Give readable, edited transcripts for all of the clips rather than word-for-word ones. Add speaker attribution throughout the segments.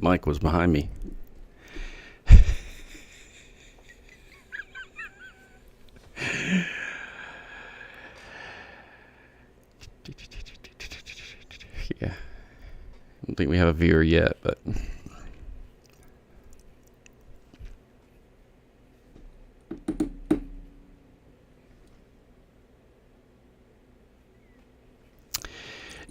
Speaker 1: mic was behind me. Yeah. I don't think we have a viewer yet, but...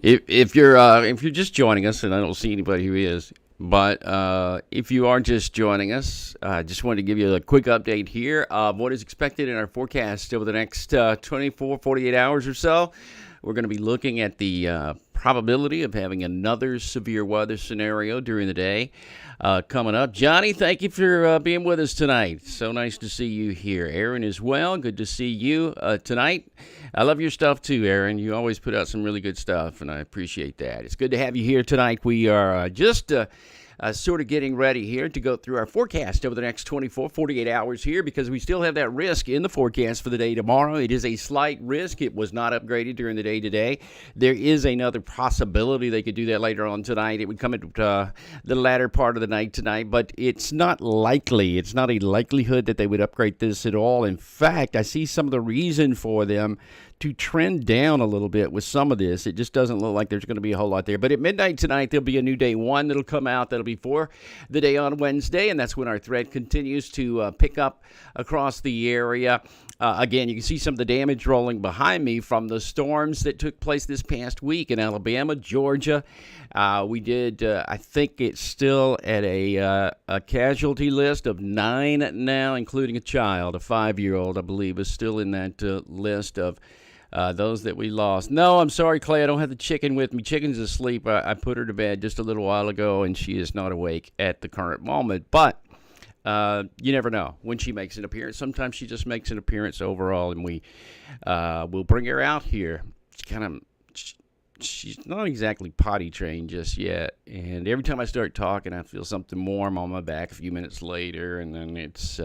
Speaker 1: If you're just joining us, and I don't see anybody who is, but if you are just joining us, I just wanted to give you a quick update here of what is expected in our forecast over the next 24, 48 hours or so. We're going to be looking at the probability of having another severe weather scenario during the day coming up. Johnny, thank you for being with us tonight. So nice to see you here. Aaron as well. Good to see you tonight. I love your stuff too, Aaron. You always put out some really good stuff, and I appreciate that. It's good to have you here tonight. We are just sort of getting ready here to go through our forecast over the next 24, 48 hours here, because we still have that risk in the forecast for the day tomorrow. It is a slight risk. It was not upgraded during the day today. There is another possibility they could do that later on tonight. It would come at the latter part of the night tonight, but it's not likely. It's not a likelihood that they would upgrade this at all. In fact, I see some of the reason for them to trend down a little bit with some of this. It just doesn't look like there's going to be a whole lot there. But at midnight tonight, there'll be a new day one that'll come out. That'll be for the day on Wednesday, and that's when our threat continues to pick up across the area. Again, you can see some of the damage rolling behind me from the storms that took place this past week in Alabama, Georgia. We did, I think it's still at a casualty list of 9 now, including a child, a 5-year-old, I believe, is still in that list of those that we lost. No, I'm sorry, Clay, I don't have the chicken with me. Chicken's asleep. I put her to bed just a little while ago, and she is not awake at the current moment. But you never know when she makes an appearance. Sometimes she just makes an appearance overall, and we'll bring her out here. She's not exactly potty trained just yet, and every time I start talking, I feel something warm on my back a few minutes later, and then it's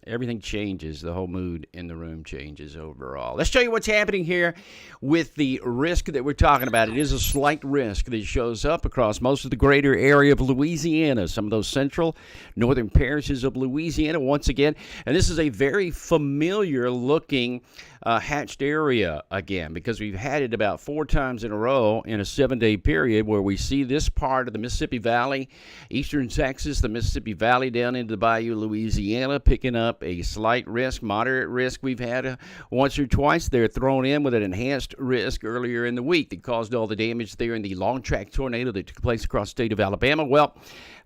Speaker 1: everything changes. The whole mood in the room changes overall. Let's show you what's happening here with the risk that we're talking about. It is a slight risk that shows up across most of the greater area of Louisiana, some of those central northern parishes of Louisiana once again. And this is a very familiar looking hatched area again, because we've had it about 4 times in a row in a 7-day period where we see this part of the Mississippi Valley, eastern Texas, the Mississippi Valley down into the Bayou, Louisiana, picking up a slight risk, moderate risk. We've had once or twice. They're thrown in with an enhanced risk earlier in the week that caused all the damage there in the long track tornado that took place across the state of Alabama. Well,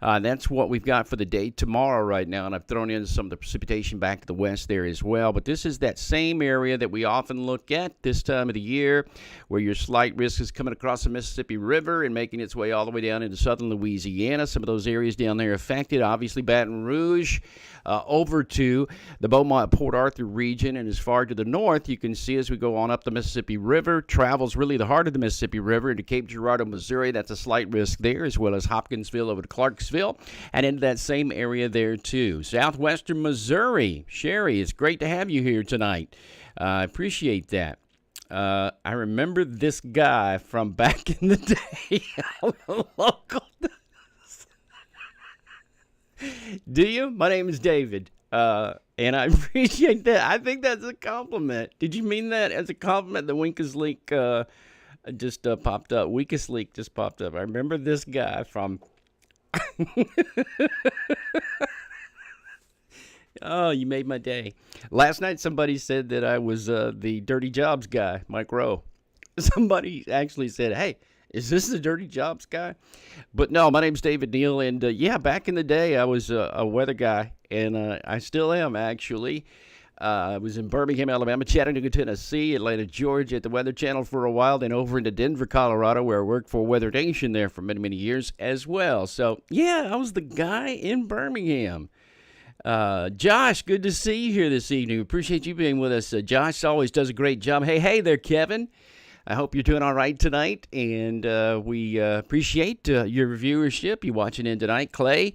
Speaker 1: that's what we've got for the day tomorrow right now, and I've thrown in some of the precipitation back to the west there as well. But this is that same area that we often look at this time of the year, where your slight risk is coming across the Mississippi River and making its way all the way down into southern Louisiana. Some of those areas down there affected, obviously Baton Rouge, over to the Beaumont-Port Arthur region, and as far to the north, you can see as we go on up the Mississippi River, travels really the heart of the Mississippi River into Cape Girardeau, Missouri. That's a slight risk there, as well as Hopkinsville over to Clarksville, and into that same area there too. Southwestern Missouri. Sherry, it's great to have you here tonight. I appreciate that. I remember this guy from back in the day. Local. Do you? My name is David, and I appreciate that. I think that's a compliment. Did you mean that as a compliment? The Winkus Leak just popped up. Winkus Leak just popped up. I remember this guy from... Oh, you made my day. Last night somebody said that I was the Dirty Jobs guy, Mike Rowe. Somebody actually said, hey, is this the Dirty Jobs guy? But no, my name's David Neal, and yeah, back in the day I was a weather guy, and I still am actually. I was in Birmingham, Alabama, Chattanooga, Tennessee, Atlanta, Georgia at the Weather Channel for a while, then over into Denver, Colorado, where I worked for Weather Nation there for many, many years as well. So yeah, I was the guy in Birmingham. Josh, good to see you here this evening. Appreciate you being with us. Josh always does a great job. Hey there, Kevin. I hope you're doing all right tonight, and we appreciate your viewership. You watching in tonight, Clay?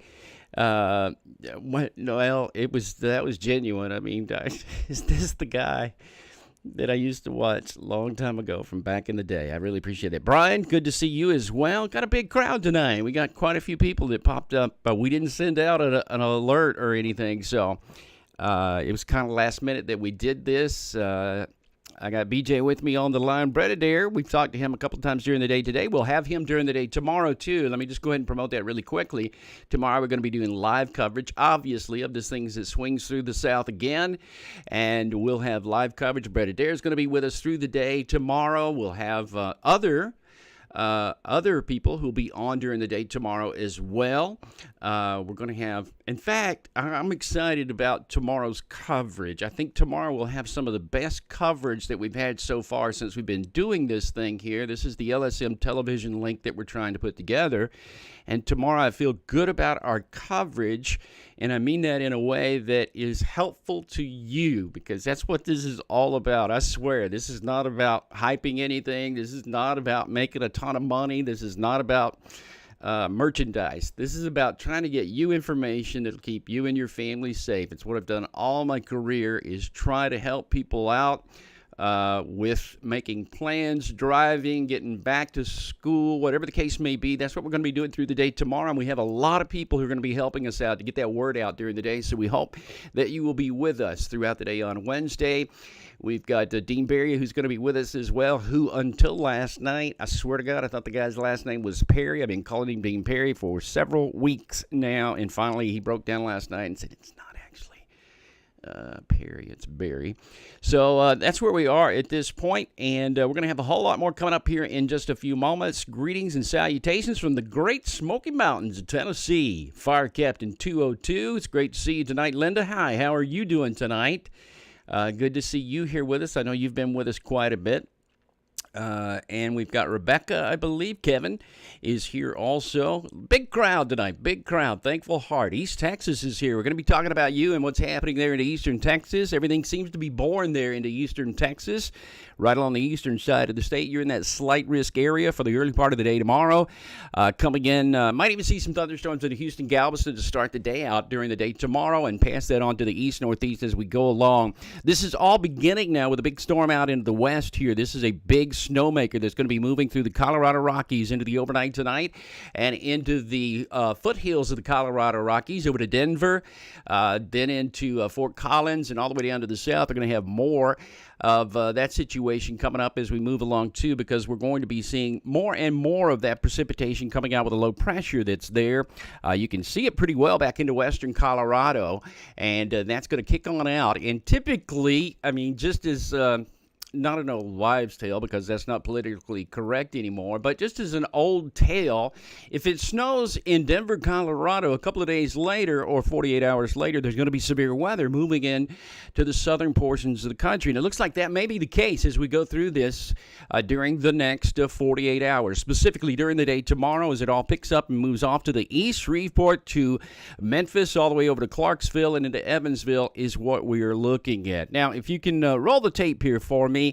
Speaker 1: Well, that was genuine. I mean, is this the guy? that I used to watch a long time ago from back in the day. I really appreciate it. Brian, good to see you as well. Got a big crowd tonight. We got quite a few people that popped up, but we didn't send out an alert or anything, so it was kind of last minute that we did this. I got BJ with me on the line. Brett Adair, we've talked to him a couple of times during the day today. We'll have him during the day tomorrow, too. Let me just go ahead and promote that really quickly. Tomorrow we're going to be doing live coverage, obviously, of this thing that swings through the South again. And we'll have live coverage. Brett Adair is going to be with us through the day tomorrow. We'll have other people who'll be on during the day tomorrow as well. We're going to have, in fact, I'm excited about tomorrow's coverage. I think tomorrow we'll have some of the best coverage that we've had so far since we've been doing this thing here. This is the LSM television link that we're trying to put together. And tomorrow I feel good about our coverage, and I mean that in a way that is helpful to you, because that's what this is all about. I swear, this is not about hyping anything. This is not about making a ton of money. This is not about merchandise. This is about trying to get you information that'll keep you and your family safe. It's what I've done all my career, is try to help people out with making plans, driving, getting back to school, whatever the case may be. That's what we're going to be doing through the day tomorrow. And we have a lot of people who are going to be helping us out to get that word out during the day. So we hope that you will be with us throughout the day on Wednesday. We've got Dean Berry, who's going to be with us as well, who until last night, I swear to God, I thought the guy's last name was Perry. I've been calling him Dean Perry for several weeks now. And finally, he broke down last night and said, it's not actually Perry, it's Barry. So that's where we are at this point, and we're going to have a whole lot more coming up here in just a few moments. Greetings and salutations from the Great Smoky Mountains of Tennessee. Fire Captain 202, it's great to see you tonight. Linda, hi, how are you doing tonight? Good to see you here with us. I know you've been with us quite a bit. And we've got Rebecca, I believe. Kevin is here also. Big crowd tonight. Big crowd. Thankful heart. East Texas is here. We're going to be talking about you and what's happening there in Eastern Texas. Everything seems to be born there into Eastern Texas, right along the eastern side of the state. You're in that slight risk area for the early part of the day tomorrow. Coming in, might even see some thunderstorms in Houston, Galveston to start the day out during the day tomorrow, and pass that on to the east-northeast as we go along. This is all beginning now with a big storm out into the west here. This is a big snowmaker that's going to be moving through the Colorado Rockies into the overnight tonight and into the foothills of the Colorado Rockies over to Denver, then into Fort Collins and all the way down to the south. They're going to have more of that situation coming up as we move along too, because we're going to be seeing more and more of that precipitation coming out with a low pressure that's there. You can see it pretty well back into western Colorado, and that's going to kick on out. And typically, I mean, just as not an old wives' tale, because that's not politically correct anymore, but just as an old tale, if it snows in Denver, Colorado, a couple of days later or 48 hours later, there's going to be severe weather moving in to the southern portions of the country. And it looks like that may be the case as we go through this during the next 48 hours, specifically during the day tomorrow, as it all picks up and moves off to the east. Shreveport to Memphis, all the way over to Clarksville and into Evansville is what we are looking at. Now, if you can roll the tape here for me,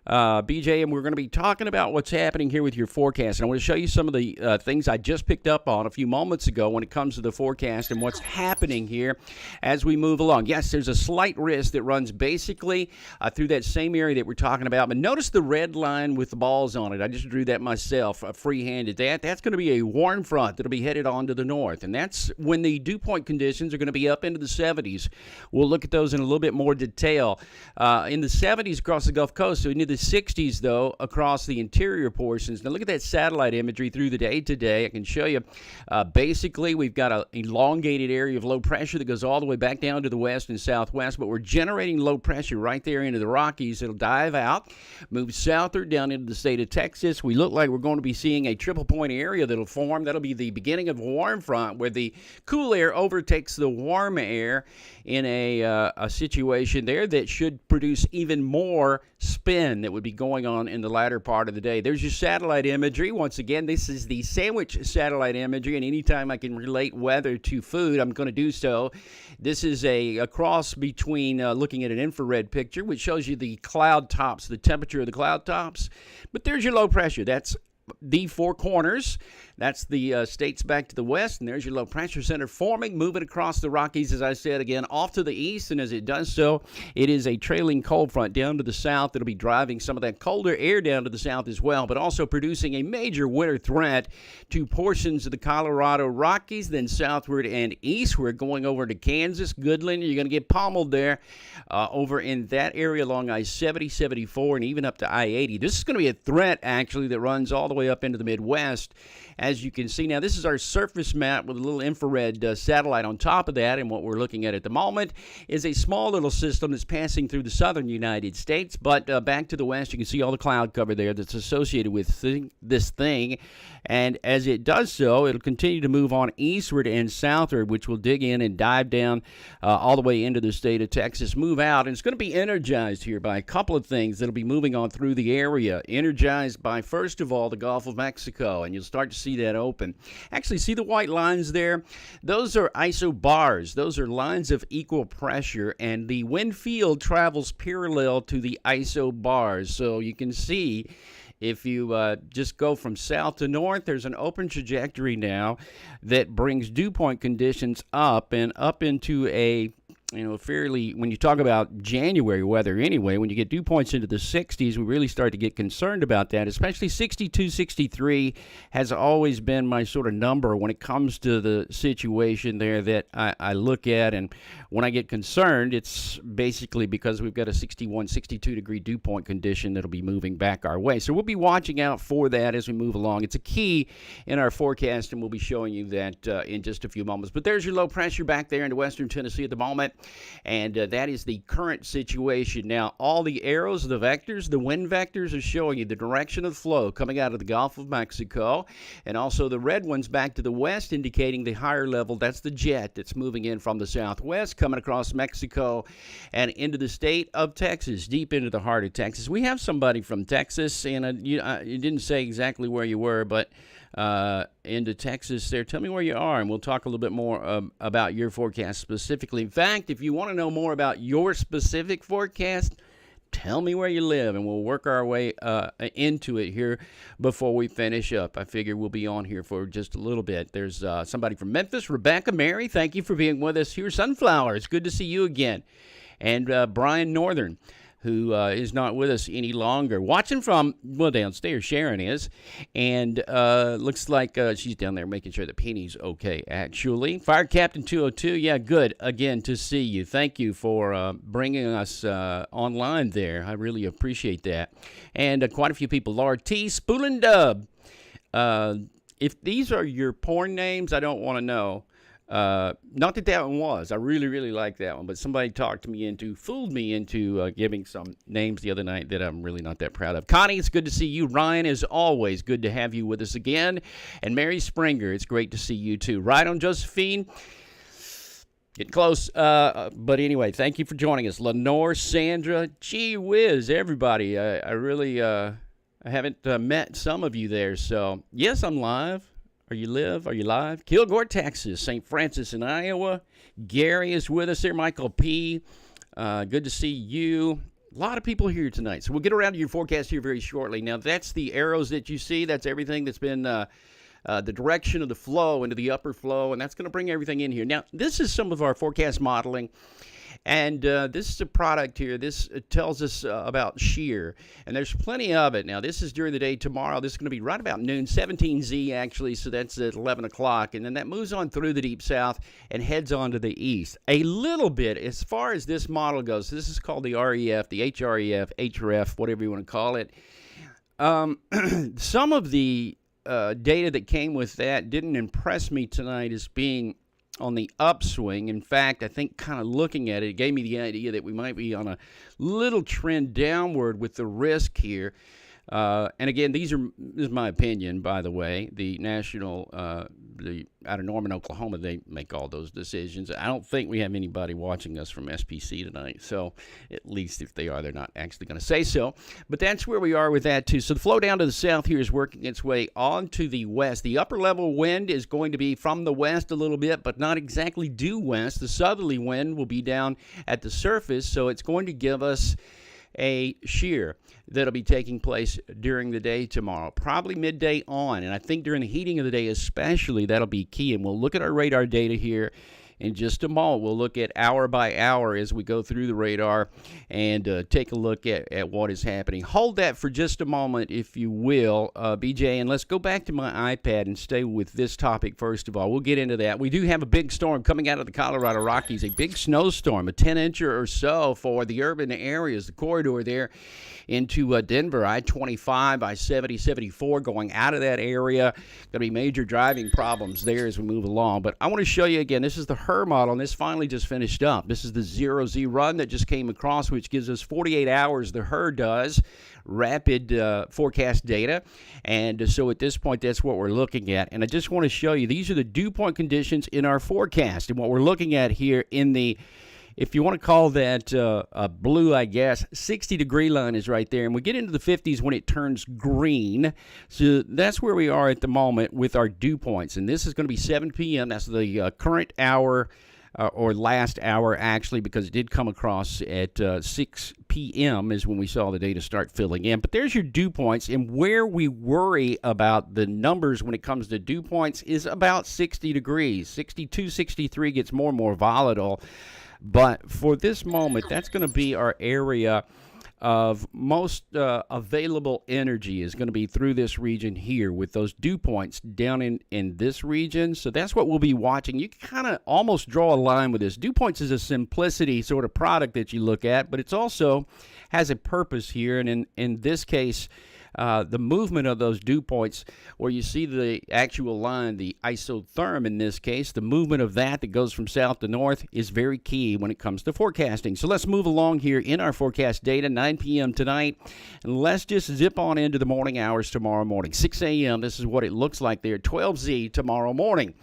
Speaker 1: BJ, and we're going to be talking about what's happening here with your forecast. And I want to show you some of the things I just picked up on a few moments ago when it comes to the forecast and what's happening here as we move along. Yes, there's a slight risk that runs basically through that same area that we're talking about. But notice the red line with the balls on it. I just drew that myself, free-handed. That's going to be a warm front that'll be headed on to the north. And that's when the dew point conditions are going to be up into the 70s. We'll look at those in a little bit more detail. In the 70s across the Gulf Coast, so into the 60s, though, across the interior portions. Now, look at that satellite imagery through the day today. I can show you. Basically, we've got an elongated area of low pressure that goes all the way back down to the west and southwest, but we're generating low pressure right there into the Rockies. It'll dive out, move southward down into the state of Texas. We look like we're going to be seeing a triple point area that'll form. That'll be the beginning of a warm front where the cool air overtakes the warm air in a situation there that should produce even more spin that would be going on in the latter part of the day. There's your satellite imagery. Once again, this is the sandwich satellite imagery, and anytime I can relate weather to food, I'm going to do so. This is a cross between looking at an infrared picture, which shows you the cloud tops, the temperature of the cloud tops. But there's your low pressure. That's the four corners That's the states back to the west, and there's your low pressure center forming, moving across the Rockies, as I said, again, off to the east, and as it does so, it is a trailing cold front down to the south that'll be driving some of that colder air down to the south as well, but also producing a major winter threat to portions of the Colorado Rockies, then southward and eastward, going over to Kansas, Goodland. You're going to get pummeled there over in that area along I-70, 74, and even up to I-80. This is going to be a threat, actually, that runs all the way up into the Midwest. As you can see now, this is our surface map with a little infrared satellite on top of that, and what we're looking at the moment is a small little system that's passing through the southern United States, but back to the west, you can see all the cloud cover there that's associated with this thing, and as it does so, it'll continue to move on eastward and southward, which will dig in and dive down all the way into the state of Texas, move out, and it's going to be energized here by a couple of things that'll be moving on through the area. Energized by, first of all, the Gulf of Mexico, and you'll start to see that open. Actually, see the white lines there? Those are isobars. Those are lines of equal pressure, and the wind field travels parallel to the isobars. So you can see if you just go from south to north, there's an open trajectory now that brings dew point conditions up and up into a fairly, when you talk about January weather anyway, when you get dew points into the 60s, we really start to get concerned about that, especially 62, 63 has always been my sort of number when it comes to the situation there that I look at, and when I get concerned, it's basically because we've got a 61, 62 degree dew point condition that'll be moving back our way. So we'll be watching out for that as we move along. It's a key in our forecast, and we'll be showing you that in just a few moments. But there's your low pressure back there into western Tennessee at the moment. And that is the current situation. Now, all the arrows, the vectors, the wind vectors are showing you the direction of flow coming out of the Gulf of Mexico. And also the red ones back to the west indicating the higher level. That's the jet that's moving in from the southwest, coming across Mexico and into the state of Texas, deep into the heart of Texas. We have somebody from Texas, and you didn't say exactly where you were, but into Texas there. Tell me where you are, and we'll talk a little bit more about your forecast specifically. In fact, if you want to know more about your specific forecast, tell me where you live, and we'll work our way into it here before we finish up. I figure we'll be on here for just a little bit. There's somebody from Memphis, Rebecca Mary. Thank you for being with us here. Sunflower, it's good to see you again. And Brian Northern, who is not with us any longer. Watching from, well, downstairs, Sharon is, and looks like she's down there making sure that Penny's okay, actually. Fire Captain 202, yeah, good, again, to see you. Thank you for bringing us online there. I really appreciate that. And quite a few people. Laura T, Spoolin Dub. If these are your porn names, I don't want to know. Not that one was. I really, really like that one, but somebody fooled me into giving some names the other night that I'm really not that proud of. Connie, it's good to see you. Ryan, is always good to have you with us again. And Mary Springer, it's great to see you too. Right on, Josephine. Getting close, but anyway, thank you for joining us. Lenore, Sandra, gee whiz, everybody. I really haven't met some of you there, so yes, I'm live. Are you live? Kilgore, Texas, St. Francis in Iowa. Gary is with us there. Michael P. Good to see you. A lot of people here tonight. So we'll get around to your forecast here very shortly. Now, that's the arrows that you see. That's everything that's been the direction of the flow into the upper flow, and that's going to bring everything in here. Now, this is some of our forecast modeling. And this is a product here. This tells us about shear, and there's plenty of it. Now, this is during the day tomorrow. This is going to be right about noon, 17Z actually, so that's at 11 o'clock. And then that moves on through the deep south and heads on to the east. A little bit, as far as this model goes, this is called the REF, the HREF, HRF, whatever you want to call it. Some of the data that came with that didn't impress me tonight as being on the upswing. In fact, I think kind of looking at it, it gave me the idea that we might be on a little trend downward with the risk here. And again, this is my opinion, by the way. The national, out of Norman, Oklahoma, they make all those decisions. I don't think we have anybody watching us from SPC tonight. So at least if they are, they're not actually going to say so. But that's where we are with that too. So the flow down to the south here is working its way on to the west. The upper level wind is going to be from the west a little bit, but not exactly due west. The southerly wind will be down at the surface. So it's going to give us a shear that'll be taking place during the day tomorrow, probably midday on. And I think during the heating of the day especially, that'll be key. And we'll look at our radar data here in just a moment. We'll look at hour by hour as we go through the radar and take a look at what is happening. Hold that for just a moment, if you will, BJ, and let's go back to my iPad and stay with this topic first of all. We'll get into that. We do have a big storm coming out of the Colorado Rockies, a big snowstorm, a 10-incher or so for the urban areas, the corridor there into Denver, I-25, I-70, 74, going out of that area. Going to be major driving problems there as we move along. But I want to show you again, this is the HER model, and this finally just finished up. This is the 0Z run that just came across, which gives us 48 hours, the HER does, rapid forecast data. And so at this point, that's what we're looking at. And I just want to show you, these are the dew point conditions in our forecast. And what we're looking at here in the, if you want to call that blue, I guess, 60-degree line is right there. And we get into the 50s when it turns green. So that's where we are at the moment with our dew points. And this is going to be 7 p.m. That's the current hour or last hour, actually, because it did come across at 6 p.m. is when we saw the data start filling in. But there's your dew points. And where we worry about the numbers when it comes to dew points is about 60 degrees. 62, 63 gets more and more volatile. But for this moment, that's going to be our area of most available energy is going to be through this region here with those dew points down in this region. So that's what we'll be watching. You can kind of almost draw a line with this. Dew points is a simplicity sort of product that you look at, but it's also has a purpose here. And in this case, the movement of those dew points, where you see the actual line, the isotherm in this case, the movement of that goes from south to north is very key when it comes to forecasting. So let's move along here in our forecast data, 9 p.m. tonight, and let's just zip on into the morning hours tomorrow morning. 6 a.m., this is what it looks like there, 12Z tomorrow morning.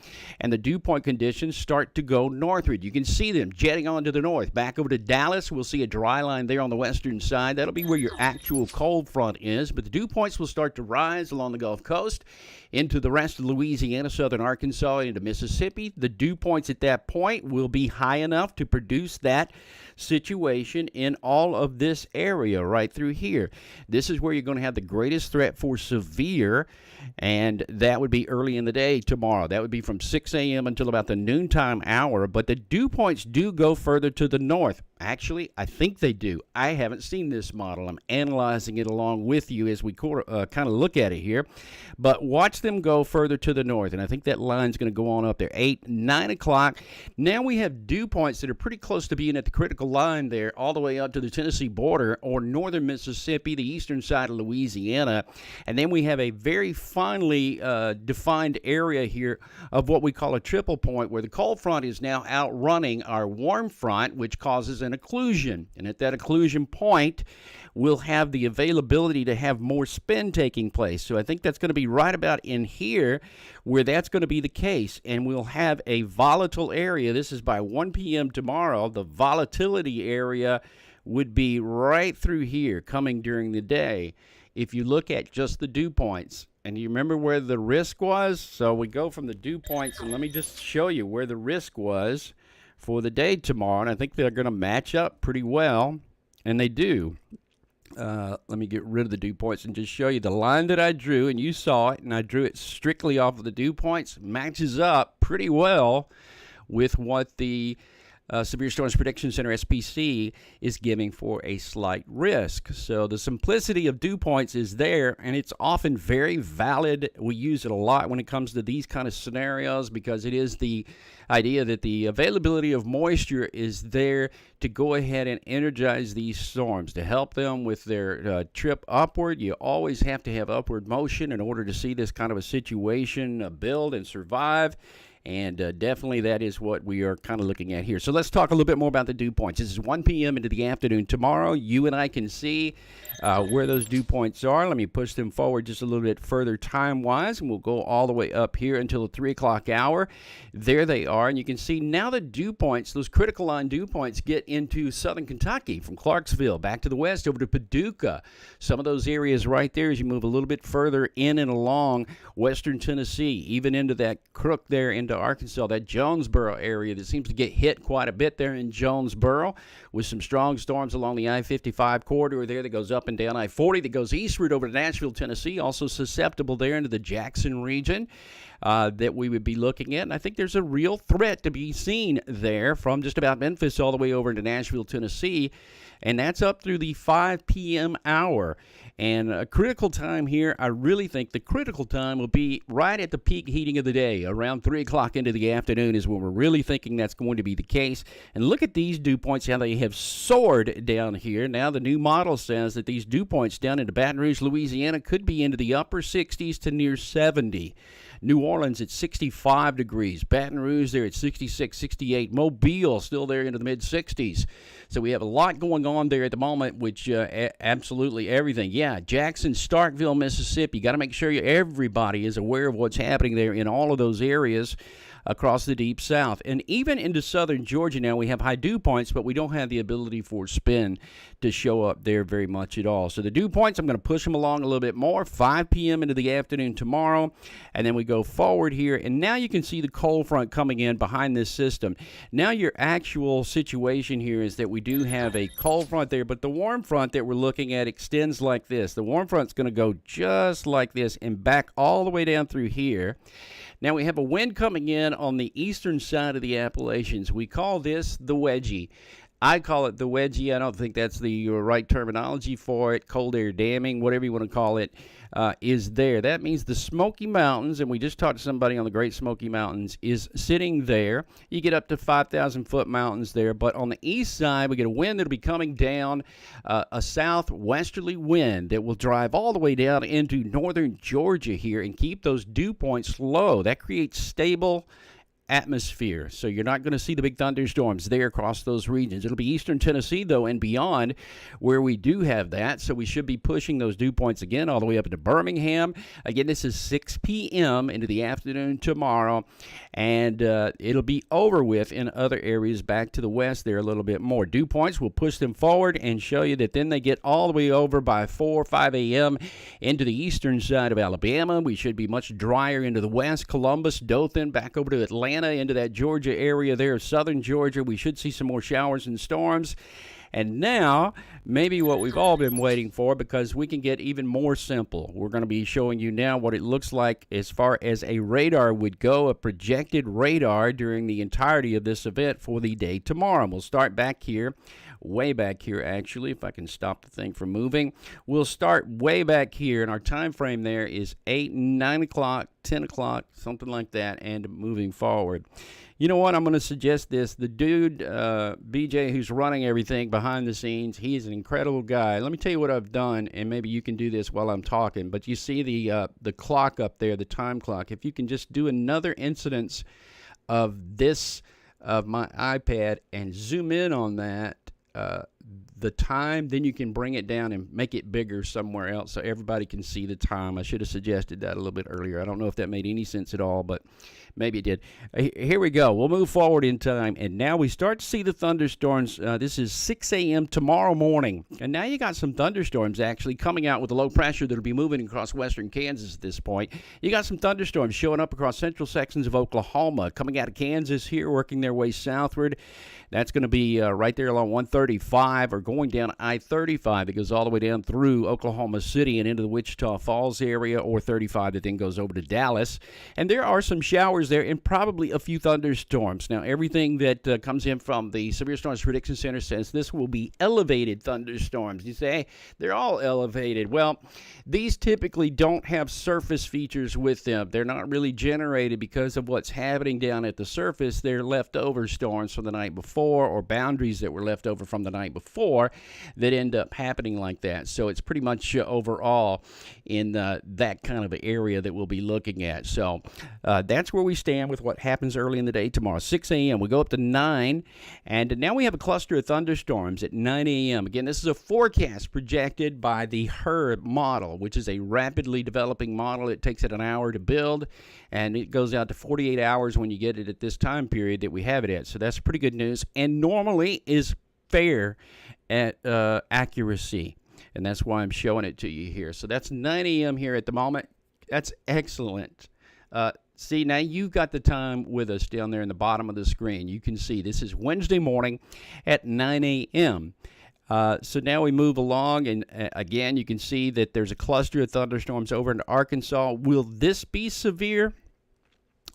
Speaker 1: And the dew point conditions start to go northward. You can see them jetting on to the north. Back over to Dallas, we'll see a dry line there on the western side. That'll be where your actual cold front is, but the dew points will start to rise along the Gulf Coast into the rest of Louisiana, southern Arkansas, into Mississippi. The dew points at that point will be high enough to produce that situation in all of this area right through here. This is where you're going to have the greatest threat for severe, and that would be early in the day tomorrow. That would be from 6 a.m. until about the noontime hour, but the dew points do go further to the north. Actually, I think they do. I haven't seen this model. I'm analyzing it along with you as we kind of look at it here. But watch them go further to the north, and I think that line's going to go on up there, 8, 9 o'clock. Now we have dew points that are pretty close to being at the critical line there, all the way up to the Tennessee border or northern Mississippi, the eastern side of Louisiana. And then we have a very finely defined area here of what we call a triple point, where the cold front is now outrunning our warm front, which causes an occlusion. And at that occlusion point, we'll have the availability to have more spin taking place. So I think that's going to be right about in here where that's going to be the case. And we'll have a volatile area. This is by 1 p.m. tomorrow. The volatility area would be right through here coming during the day. If you look at just the dew points, and you remember where the risk was? So we go from the dew points, and let me just show you where the risk was for the day tomorrow. And I think they're going to match up pretty well, and they do. Let me get rid of the dew points and just show you the line that I drew, and you saw it, and I drew it strictly off of the dew points. Matches up pretty well with what the Severe Storms Prediction Center, SPC, is giving for a slight risk. So the simplicity of dew points is there, and it's often very valid. We use it a lot when it comes to these kind of scenarios because it is the idea that the availability of moisture is there to go ahead and energize these storms, to help them with their trip upward. You always have to have upward motion in order to see this kind of a situation build and survive. And definitely that is what we are kind of looking at here. So let's talk a little bit more about the dew points. This is 1 p.m. into the afternoon tomorrow. You and I can see where those dew points are. Let me push them forward just a little bit further time-wise, and we'll go all the way up here until the 3 o'clock hour. There they are, and you can see now the dew points, those critical line dew points, get into southern Kentucky from Clarksville back to the west over to Paducah. Some of those areas right there as you move a little bit further in and along western Tennessee, even into that crook there into into Arkansas, that Jonesboro area that seems to get hit quite a bit there in Jonesboro with some strong storms along the I-55 corridor there that goes up and down I-40 that goes eastward over to Nashville, Tennessee, also susceptible there into the Jackson region that we would be looking at. And I think there's a real threat to be seen there from just about Memphis all the way over into Nashville, Tennessee. And that's up through the 5 p.m. hour. And a critical time here, I really think the critical time will be right at the peak heating of the day. Around 3 o'clock into the afternoon is when we're really thinking that's going to be the case. And look at these dew points, how they have soared down here. Now the new model says that these dew points down into Baton Rouge, Louisiana could be into the upper 60s to near 70. New Orleans at 65 degrees. Baton Rouge there at 66, 68. Mobile still there into the mid-60s. So we have a lot going on there at the moment, which absolutely everything. Yeah, Jackson, Starkville, Mississippi. Got to make sure everybody is aware of what's happening there in all of those areas across the deep south. And even into southern Georgia now, we have high dew points, but we don't have the ability for spin to show up there very much at all. So the dew points, I'm going to push them along a little bit more, 5 p.m. into the afternoon tomorrow, and then we go forward here, and now you can see the cold front coming in behind this system. Now your actual situation here is that we do have a cold front there, but the warm front that we're looking at extends like this. The warm front's going to go just like this and back all the way down through here. Now we have a wind coming in on the eastern side of the Appalachians. We call this the wedgie. I call it the wedgie. I don't think that's the right terminology for it. Cold air damming, whatever you want to call it, is there. That means the Smoky Mountains, and we just talked to somebody on the Great Smoky Mountains, is sitting there. You get up to 5,000-foot mountains there, but on the east side, we get a wind that will be coming down, a southwesterly wind that will drive all the way down into northern Georgia here and keep those dew points low. That creates stable atmosphere, so you're not going to see the big thunderstorms there across those regions. It'll be eastern Tennessee, though, and beyond where we do have that, so we should be pushing those dew points again all the way up into Birmingham. Again, this is 6 p.m. into the afternoon tomorrow, and it'll be over with in other areas back to the west there a little bit more. Dew points will push them forward and show you that then they get all the way over by 4 or 5 a.m. into the eastern side of Alabama. We should be much drier into the west, Columbus, Dothan, back over to Atlanta, into that Georgia area there, southern Georgia. We should see some more showers and storms. And now, maybe what we've all been waiting for, because we can get even more simple. We're going to be showing you now what it looks like as far as a radar would go, a projected radar during the entirety of this event for the day tomorrow. We'll start back here, way back here actually, if I can stop the thing from moving. We'll start way back here, and our time frame there is 8, 9 o'clock, 10 o'clock, something like that, and moving forward. You know what? I'm going to suggest this. The dude, BJ, who's running everything behind the scenes, he is an incredible guy. Let me tell you what I've done, and maybe you can do this while I'm talking. But you see the clock up there, the time clock. If you can just do another incidence of this, of my iPad, and zoom in on that, the time, then you can bring it down and make it bigger somewhere else so everybody can see the time. I should have suggested that a little bit earlier. I don't know if that made any sense at all, but maybe it did. Here we go. We'll move forward in time, and now we start to see the thunderstorms. This is 6 a.m. tomorrow morning, and now you got some thunderstorms actually coming out with the low pressure that will be moving across western Kansas at this point. You got some thunderstorms showing up across central sections of Oklahoma, coming out of Kansas here, working their way southward. That's going to be right there along 135 or going down I-35 that goes all the way down through Oklahoma City and into the Wichita Falls area, or 35 that then goes over to Dallas. And there are some showers there and probably a few thunderstorms. Now, everything that comes in from the Severe Storms Prediction Center says this will be elevated thunderstorms. You say, hey, they're all elevated. Well, these typically don't have surface features with them. They're not really generated because of what's happening down at the surface. They're leftover storms from the night before, or boundaries that were left over from the night before that end up happening like that. So it's pretty much overall in that kind of area that we'll be looking at. So that's where we stand with what happens early in the day tomorrow. 6 a.m. We go up to 9, and now we have a cluster of thunderstorms at 9 a.m. Again, this is a forecast projected by the HERB model, which is a rapidly developing model. It takes it an hour to build, and it goes out to 48 hours when you get it at this time period that we have it at. So that's pretty good news, and normally is fair at accuracy, and that's why I'm showing it to you here. So that's 9 a.m. here at the moment. That's excellent. See, now you've got the time with us down there in the bottom of the screen. You can see this is Wednesday morning at 9 a.m. So now we move along, and again, you can see that there's a cluster of thunderstorms over in Arkansas. Will this be severe?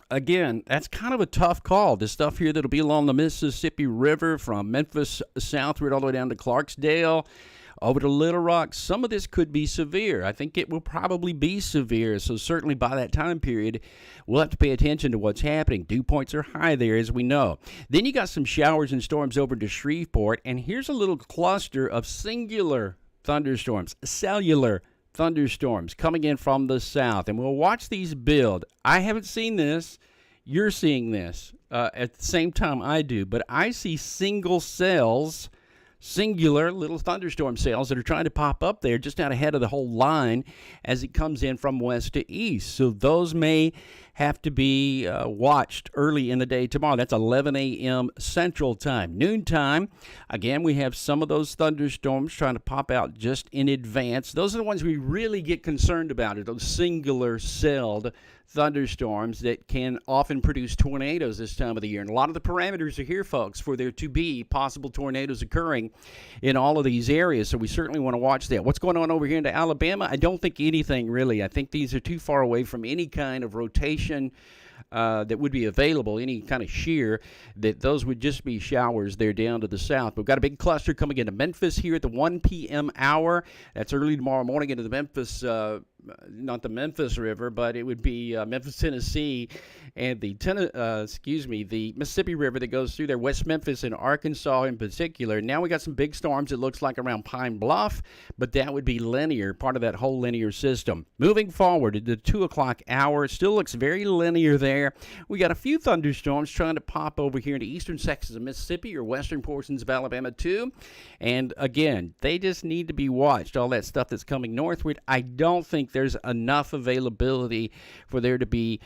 Speaker 1: Again, that's kind of a tough call. The stuff here that'll be along the Mississippi River from Memphis southward all the way down to Clarksdale, over to Little Rock, some of this could be severe. I think it will probably be severe. So certainly by that time period, we'll have to pay attention to what's happening. Dew points are high there, as we know. Then you got some showers and storms over to Shreveport. And here's a little cluster of singular thunderstorms, cellular thunderstorms coming in from the south. And we'll watch these build. I haven't seen this. You're seeing this at the same time I do. But I see single cells, singular little thunderstorm cells that are trying to pop up there just out ahead of the whole line as it comes in from west to east. So those may have to be watched early in the day tomorrow. That's 11 a.m. Central Time. Noontime, again, we have some of those thunderstorms trying to pop out just in advance. Those are the ones we really get concerned about, are those singular celled thunderstorms that can often produce tornadoes this time of the year. And a lot of the parameters are here, folks, for there to be possible tornadoes occurring in all of these areas. So we certainly want to watch that. What's going on over here into Alabama? I don't think anything really. I think these are too far away from any kind of rotation that would be available, any kind of shear, that those would just be showers there down to the south. We've got a big cluster coming into Memphis here at the 1 p.m. hour. That's early tomorrow morning into the Memphis, not the Memphis River, but it would be Memphis, Tennessee, and the Mississippi River that goes through there, West Memphis and Arkansas in particular. Now we got some big storms, it looks like, around Pine Bluff, but that would be linear, part of that whole linear system. Moving forward at the 2 o'clock hour, it still looks very linear there. We got a few thunderstorms trying to pop over here into eastern sections of Mississippi or western portions of Alabama too. And again, they just need to be watched. All that stuff that's coming northward, I don't think there's enough availability for there to be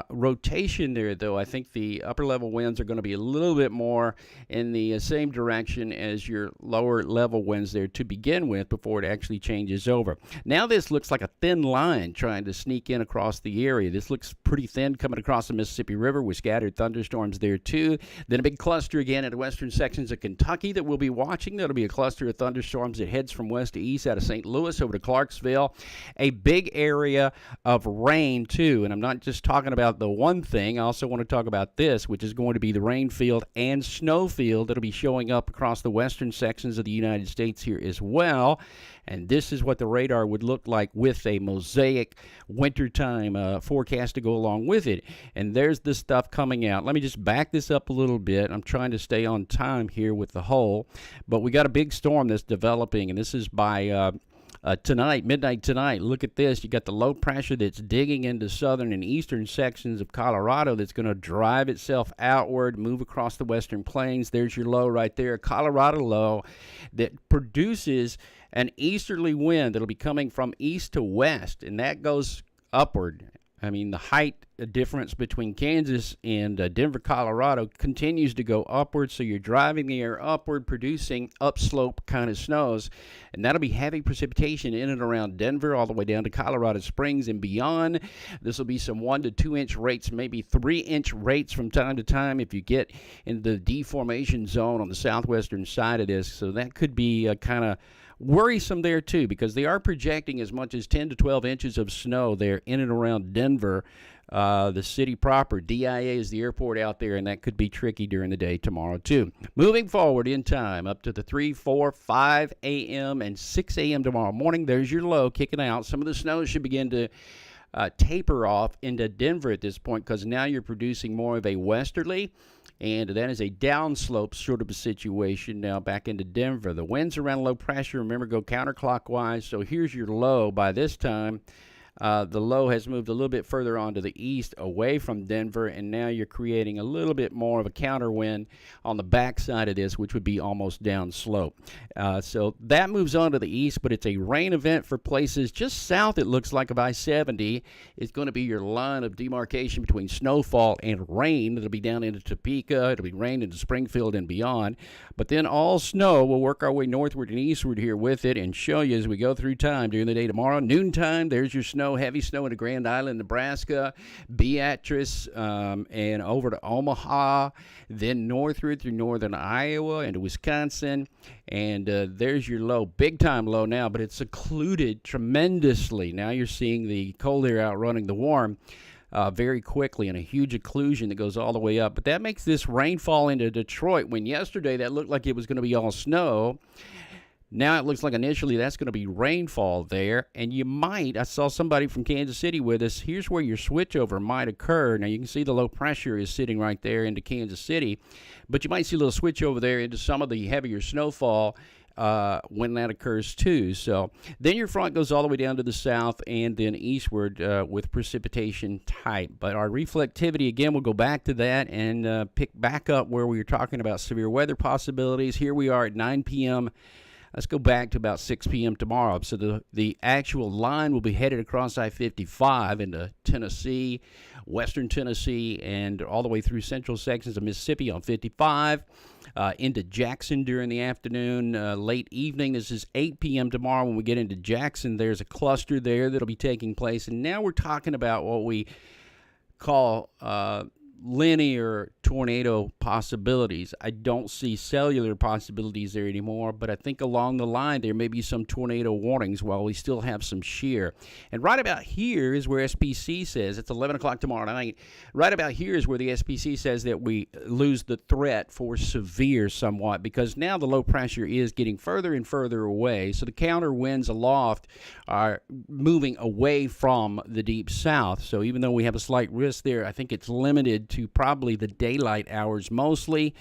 Speaker 1: rotation there, though. I think the upper level winds are going to be a little bit more in the same direction as your lower level winds there to begin with before it actually changes over. Now this looks like a thin line trying to sneak in across the area. This looks pretty thin coming across the Mississippi River with scattered thunderstorms there too. Then a big cluster again in the western sections of Kentucky that we'll be watching. That'll be a cluster of thunderstorms that heads from west to east out of St. Louis over to Clarksville. A big area of rain too, and I'm not just talking about the one thing. I also want to talk about this, which is going to be the rain field and snow field that'll be showing up across the western sections of the United States here as well. And this is what the radar would look like with a mosaic wintertime forecast to go along with it. And there's the stuff coming out. Let me just back this up a little bit. I'm trying to stay on time here with the whole, but we got a big storm that's developing, and this is by tonight, midnight tonight. Look at this. You got the low pressure that's digging into southern and eastern sections of Colorado that's going to drive itself outward, move across the western plains. There's your low right there, Colorado low, that produces an easterly wind that'll be coming from east to west, and that goes upward. I mean, the height difference between Kansas and Denver, Colorado continues to go upward, so you're driving the air upward, producing upslope kind of snows, and that'll be heavy precipitation in and around Denver all the way down to Colorado Springs and beyond. This will be some 1 to 2 inch rates, maybe 3 inch rates from time to time if you get in the deformation zone on the southwestern side of this, so that could be kind of worrisome there too, because they are projecting as much as 10 to 12 inches of snow there in and around Denver, the city proper. DIA is the airport out there, and that could be tricky during the day tomorrow too. Moving forward in time up to the 3, 4, 5 a.m. and 6 a.m. tomorrow morning, there's your low kicking out. Some of the snow should begin to taper off into Denver at this point, because now you're producing more of a westerly, and that is a downslope sort of a situation now back into Denver. The winds around low pressure, remember, go counterclockwise. So here's your low by this time. The low has moved a little bit further on to the east away from Denver, and now you're creating a little bit more of a counterwind on the backside of this, which would be almost downslope. So that moves on to the east, but it's a rain event for places just south, it looks like, of I-70. It's going to be your line of demarcation between snowfall and rain. It'll be down into Topeka. It'll be rain into Springfield and beyond. But then all snow will work our way northward and eastward here with it and show you as we go through time during the day tomorrow. Noontime, there's your snow snow, heavy snow into Grand Island, Nebraska, Beatrice, and over to Omaha, then northward through northern Iowa into Wisconsin. And there's your low, big time low now, but it's occluded tremendously. Now you're seeing the cold air outrunning the warm very quickly, and a huge occlusion that goes all the way up. But that makes this rainfall into Detroit, when yesterday that looked like it was going to be all snow. Now it looks like initially that's going to be rainfall there, and I saw somebody from Kansas City with us. Here's where your switchover might occur. Now you can see the low pressure is sitting right there into Kansas City, but you might see a little switch over there into some of the heavier snowfall when that occurs too. So then your front goes all the way down to the south and then eastward with precipitation type. But our reflectivity, again, we'll go back to that and pick back up where we were talking about severe weather possibilities. Here we are at 9 p.m. Let's go back to about 6 p.m. tomorrow. So the actual line will be headed across I-55 into Tennessee, western Tennessee, and all the way through central sections of Mississippi on 55, into Jackson during the afternoon, late evening. This is 8 p.m. tomorrow. When we get into Jackson, there's a cluster there that'll be taking place. And now we're talking about what we call linear tornado possibilities. I don't see cellular possibilities there anymore, but I think along the line there may be some tornado warnings while we still have some shear. And right about here is where SPC says, it's 11 o'clock tomorrow night, right about here is where the SPC says that we lose the threat for severe somewhat, because now the low pressure is getting further and further away, so the counter winds aloft are moving away from the deep south. So even though we have a slight risk there, I think it's limited to probably the daylight hours mostly,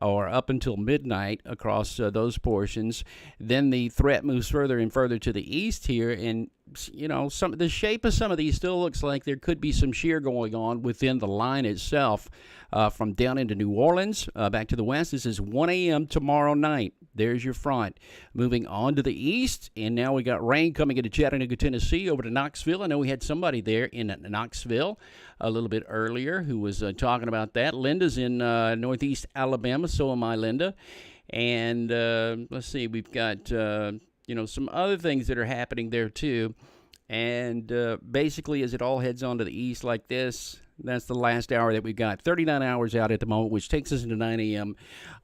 Speaker 1: or up until midnight across those portions. Then the threat moves further and further to the east here, and the shape of some of these still looks like there could be some shear going on within the line itself, from down into New Orleans back to the west. This is 1 a.m. tomorrow night. There's your front moving on to the east, and now we got rain coming into Chattanooga, Tennessee, over to Knoxville. I know we had somebody there in Knoxville a little bit earlier who was talking about that. Linda's in northeast Alabama, so am I, Linda. And let's see, we've got some other things that are happening there too. And basically, as it all heads on to the east like this, that's the last hour that we've got. 39 hours out at the moment, which takes us into 9 a.m.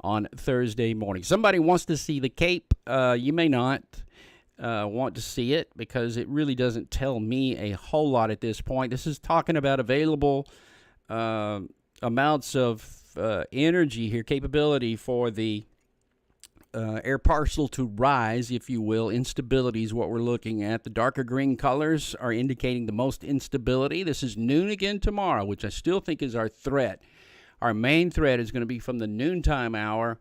Speaker 1: on Thursday morning. Somebody wants to see the Cape. You may not want to see it because it really doesn't tell me a whole lot at this point. This is talking about available amounts of energy here, capability for the air parcel to rise, if you will. Instability is what we're looking at. The darker green colors are indicating the most instability. This is noon again tomorrow, which I still think is our threat. Our main threat is going to be from the noontime hour,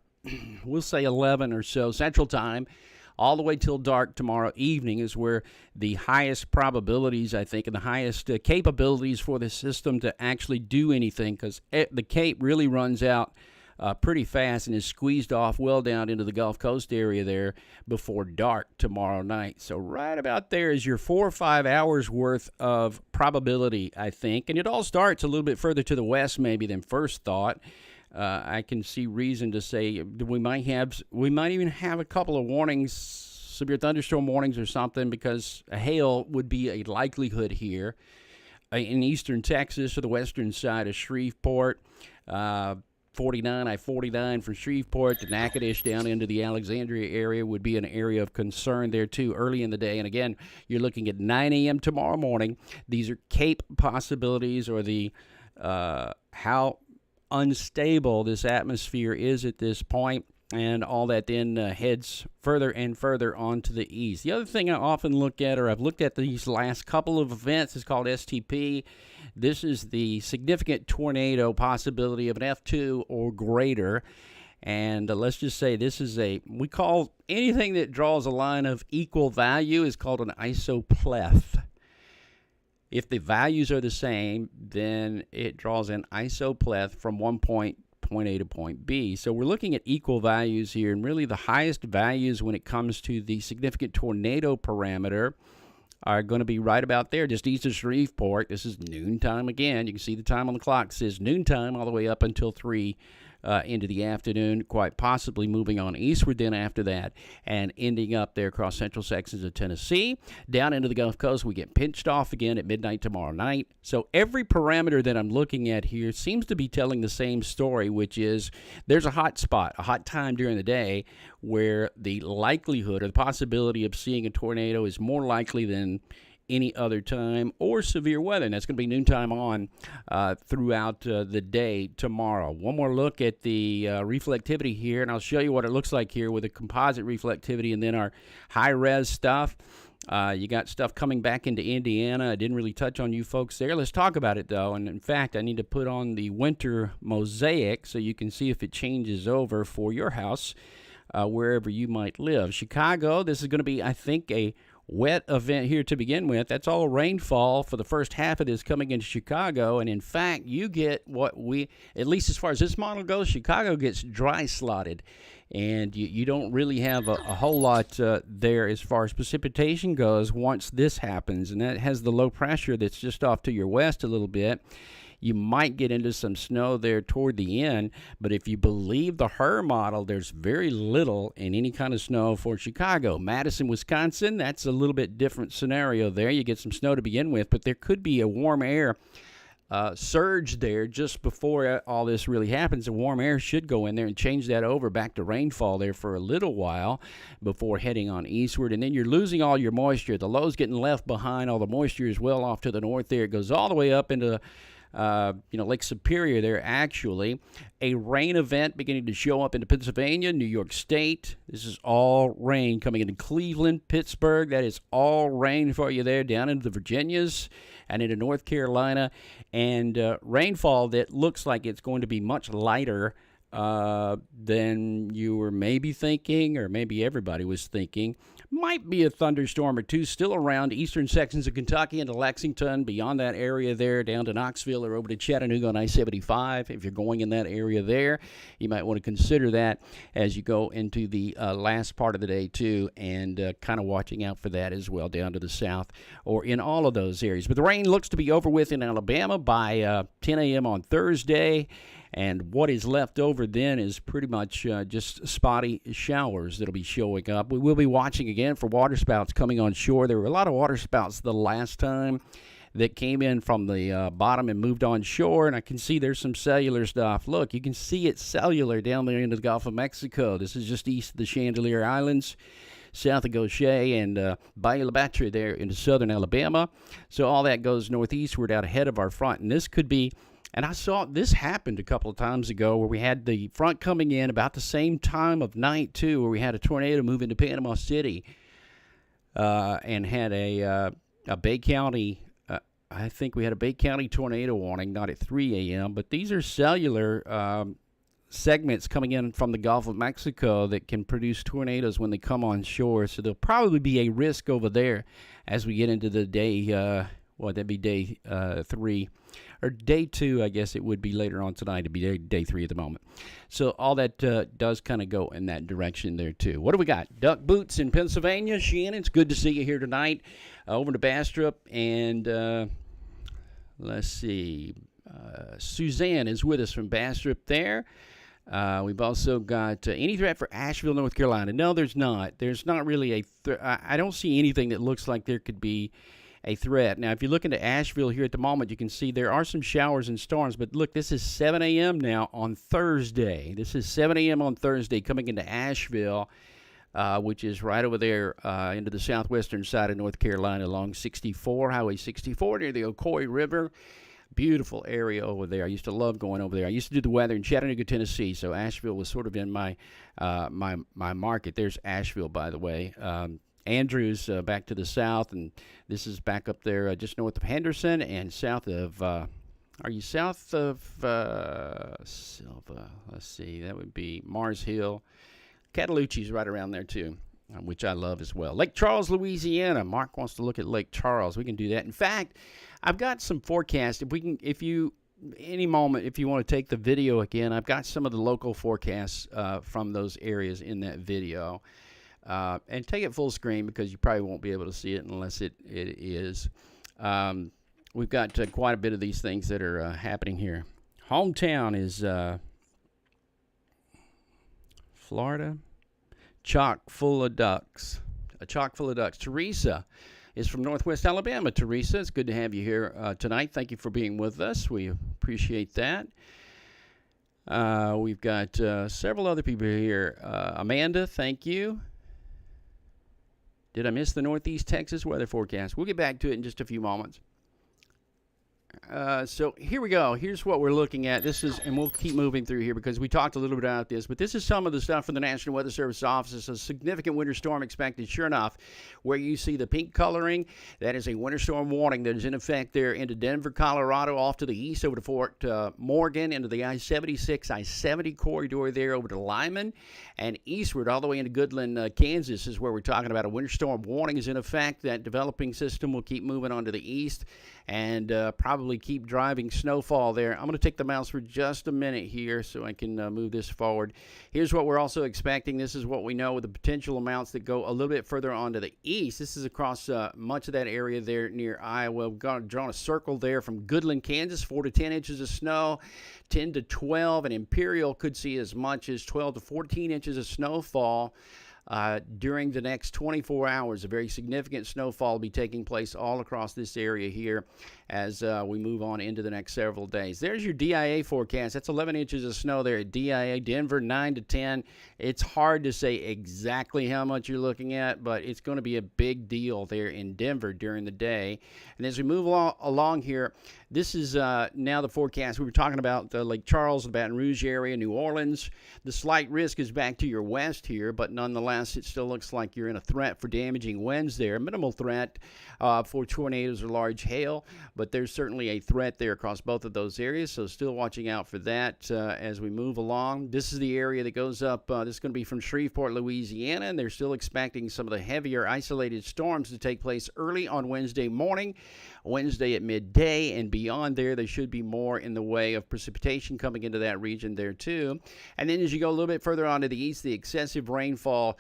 Speaker 1: we'll say 11 or so Central Time, all the way till dark tomorrow evening is where the highest probabilities, I think, and the highest capabilities for the system to actually do anything, because the Cape really runs out pretty fast and is squeezed off well down into the Gulf Coast area there before dark tomorrow night. So right about there is your 4 or 5 hours worth of probability, I think. And it all starts a little bit further to the west maybe than first thought. I can see reason to say we might even have a couple of warnings, severe thunderstorm warnings or something, because a hail would be a likelihood here in eastern Texas or the western side of Shreveport. I-49 from Shreveport to Natchitoches down into the Alexandria area would be an area of concern there too early in the day. And again, you're looking at 9 a.m. tomorrow morning. These are Cape possibilities, or the how unstable this atmosphere is at this point, and all that then heads further and further on to the east. The other thing I often look at, or I've looked at these last couple of events, is called STP. This is the significant tornado possibility of an F2 or greater. And let's just say this is we call anything that draws a line of equal value is called an isopleth. If the values are the same, then it draws an isopleth from one point A to point B. So we're looking at equal values here, and really the highest values when it comes to the significant tornado parameter are going to be right about there, just east of Shreveport. This is noontime again. You can see the time on the clock. It says noontime all the way up until 3 into the afternoon, quite possibly moving on eastward then after that and ending up there across central sections of Tennessee. Down into the Gulf Coast, we get pinched off again at midnight tomorrow night. So every parameter that I'm looking at here seems to be telling the same story, which is there's a hot spot, a hot time during the day where the likelihood or the possibility of seeing a tornado is more likely than any other time, or severe weather, and that's going to be noontime on throughout the day tomorrow. One more look at the reflectivity here, and I'll show you what it looks like here with the composite reflectivity and then our high-res stuff. You got stuff coming back into Indiana. I didn't really touch on you folks there. Let's talk about it, though. And, in fact, I need to put on the winter mosaic so you can see if it changes over for your house wherever you might live. Chicago, this is going to be, I think, a wet event here to begin with. That's all rainfall for the first half of this coming into Chicago. And, in fact, you get what we, at least as far as this model goes, Chicago gets dry slotted. And you don't really have a whole lot there as far as precipitation goes once this happens. And that has the low pressure that's just off to your west a little bit. You might get into some snow there toward the end, but if you believe the HER model, there's very little in any kind of snow for Chicago. Madison, Wisconsin, that's a little bit different scenario there. You get some snow to begin with, but there could be a warm air surge there just before all this really happens. The warm air should go in there and change that over back to rainfall there for a little while before heading on eastward. And then you're losing all your moisture. The low's getting left behind. All the moisture is well off to the north there. It goes all the way up into Lake Superior there, actually. A rain event beginning to show up into Pennsylvania, New York State. This is all rain coming into Cleveland, Pittsburgh. That is all rain for you there, down into the Virginias and into North Carolina. And rainfall that looks like it's going to be much lighter than you were maybe thinking, or maybe everybody was thinking. Might be a thunderstorm or two still around eastern sections of Kentucky into Lexington, beyond that area there, down to Knoxville or over to Chattanooga on I-75. If you're going in that area there, you might want to consider that as you go into the last part of the day, too, and kind of watching out for that as well down to the south or in all of those areas. But the rain looks to be over with in Alabama by 10 a.m. on Thursday. And what is left over then is pretty much just spotty showers that'll be showing up. We will be watching again for waterspouts coming on shore. There were a lot of waterspouts the last time that came in from the bottom and moved on shore. And I can see there's some cellular stuff. Look, you can see it's cellular down there into the Gulf of Mexico. This is just east of the Chandelier Islands, south of Gaucher and Bayou La Batre there into southern Alabama. So all that goes northeastward out ahead of our front. And this could be... And I saw this happened a couple of times ago where we had the front coming in about the same time of night, too, where we had a tornado move into Panama City and had a Bay County, I think we had a Bay County tornado warning, not at 3 a.m., but these are cellular segments coming in from the Gulf of Mexico that can produce tornadoes when they come on shore. So there'll probably be a risk over there as we get into the day, that'd be day 3. Or day 2, I guess it would be later on tonight. It'd be day 3 at the moment. So all that does kind of go in that direction there, too. What do we got? Duck Boots in Pennsylvania. Shannon, it's good to see you here tonight. Over to Bastrop. And let's see. Suzanne is with us from Bastrop there. We've also got any threat for Asheville, North Carolina. No, there's not. There's not really I don't see anything that looks like there could be a threat. Now, if you look into Asheville here at the moment, you can see there are some showers and storms. But look, this is 7 a.m. now on Thursday. This is 7 a.m. on Thursday coming into Asheville, which is right over there into the southwestern side of North Carolina along 64, Highway 64 near the Ocoee River. Beautiful area over there. I used to love going over there. I used to do the weather in Chattanooga, Tennessee, so Asheville was sort of in my market. There's Asheville, by the way. Andrews back to the south, and this is back up there just north of Henderson and south of, are you south of Silva? Let's see, that would be Mars Hill. Cataloochie's right around there too, which I love as well. Lake Charles, Louisiana. Mark wants to look at Lake Charles. We can do that. In fact, I've got some forecasts. Any moment, if you want to take the video again, I've got some of the local forecasts from those areas in that video. And take it full screen because you probably won't be able to see it unless it is. We've got quite a bit of these things that are happening here. Hometown is Florida. Chock full of ducks. A chock full of ducks. Teresa is from Northwest Alabama. Teresa, it's good to have you here tonight. Thank you for being with us. We appreciate that. We've got several other people here. Amanda, thank you. Did I miss the Northeast Texas weather forecast? We'll get back to it in just a few moments. So here we go. Here's what we're looking at. This is, and we'll keep moving through here because we talked a little bit about this, but this is some of the stuff from the National Weather Service offices. A significant winter storm expected. Sure enough, where you see the pink coloring, that is a winter storm warning that is in effect there into Denver, Colorado, off to the east over to Fort Morgan, into the I-76, I-70 corridor there over to Lyman, and eastward all the way into Goodland, Kansas is where we're talking about a winter storm warning is in effect. That developing system will keep moving on to the east and probably keep driving snowfall there. I'm going to take the mouse for just a minute here so I can move this forward. Here's what we're also expecting. This is what we know with the potential amounts that go a little bit further on to the east. This is across much of that area there near Iowa. We've drawn a circle there from Goodland, Kansas, 4 to 10 inches of snow, 10 to 12, and Imperial could see as much as 12 to 14 inches of snowfall during the next 24 hours. A very significant snowfall will be taking place all across this area here as we move on into the next several days. There's your DIA forecast. That's 11 inches of snow there at DIA. Denver, 9 to 10. It's hard to say exactly how much you're looking at, but it's going to be a big deal there in Denver during the day. And as we move along here, this is now the forecast. We were talking about Lake Charles, the Baton Rouge area, New Orleans. The slight risk is back to your west here, but nonetheless, it still looks like you're in a threat for damaging winds there. Minimal threat for tornadoes or large hail, but there's certainly a threat there across both of those areas, so still watching out for that as we move along. This is the area that goes up. This is going to be from Shreveport, Louisiana, and they're still expecting some of the heavier isolated storms to take place early on Wednesday morning, Wednesday at midday, and beyond there should be more in the way of precipitation coming into that region there too. And then as you go a little bit further on to the east, the excessive rainfall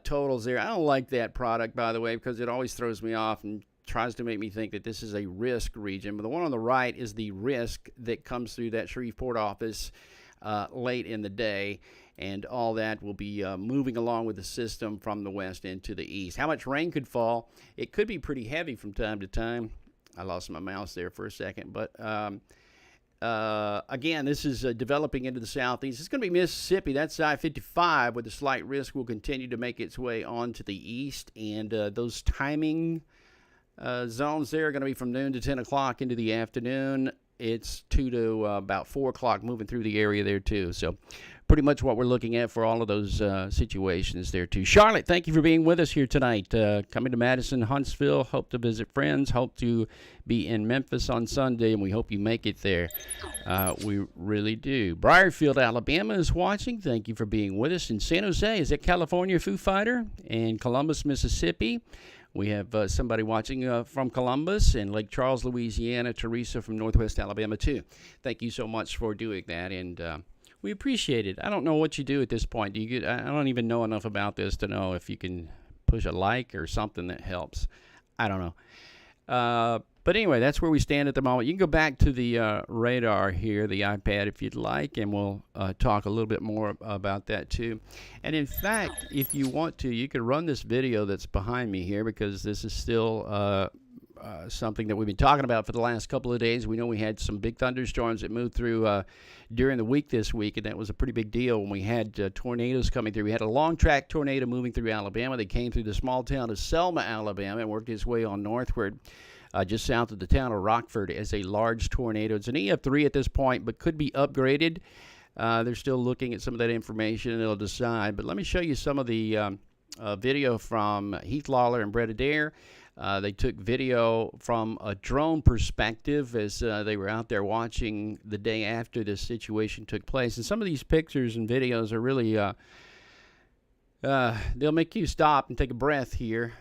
Speaker 1: totals there. I don't like that product, by the way, because it always throws me off and tries to make me think that this is a risk region. But the one on the right is the risk that comes through that Shreveport office late in the day, and all that will be moving along with the system from the west into the east. How much rain could fall? It could be pretty heavy from time to time. I lost my mouse there for a second, but again, this is developing into the southeast. It's going to be Mississippi. That's I-55, where the slight risk will continue to make its way on to the east, and those timing zones there are going to be from noon to 10 o'clock into the afternoon. It's 2 to about 4 o'clock moving through the area there too. So pretty much what we're looking at for all of those situations there too. Charlotte, thank you for being with us here tonight. Coming to Madison, Huntsville, hope to visit friends, hope to be in Memphis on Sunday, and we hope you make it there. We really do. Briarfield, Alabama is watching. Thank you for being with us. In San Jose, is it California Foo Fighter? And Columbus, Mississippi. We have somebody watching from Columbus, and Lake Charles, Louisiana. Teresa from Northwest Alabama, too. Thank you so much for doing that, and we appreciate it. I don't know what you do at this point. I don't even know enough about this to know if you can push a like or something that helps. I don't know. But anyway, that's where we stand at the moment. You can go back to the radar here, the iPad, if you'd like, and we'll talk a little bit more about that too. And in fact, if you want to, you can run this video that's behind me here, because this is still something that we've been talking about for the last couple of days. We know we had some big thunderstorms that moved through during the week this week, and that was a pretty big deal when we had tornadoes coming through. We had a long track tornado moving through Alabama. They came through the small town of Selma, Alabama, and worked its way on northward. Just south of the town of Rockford as a large tornado. It's an EF3 at this point, but could be upgraded. They're still looking at some of that information, and they'll decide. But let me show you some of the video from Heath Lawler and Brett Adair. They took video from a drone perspective as they were out there watching the day after this situation took place. And some of these pictures and videos are really, they'll make you stop and take a breath here.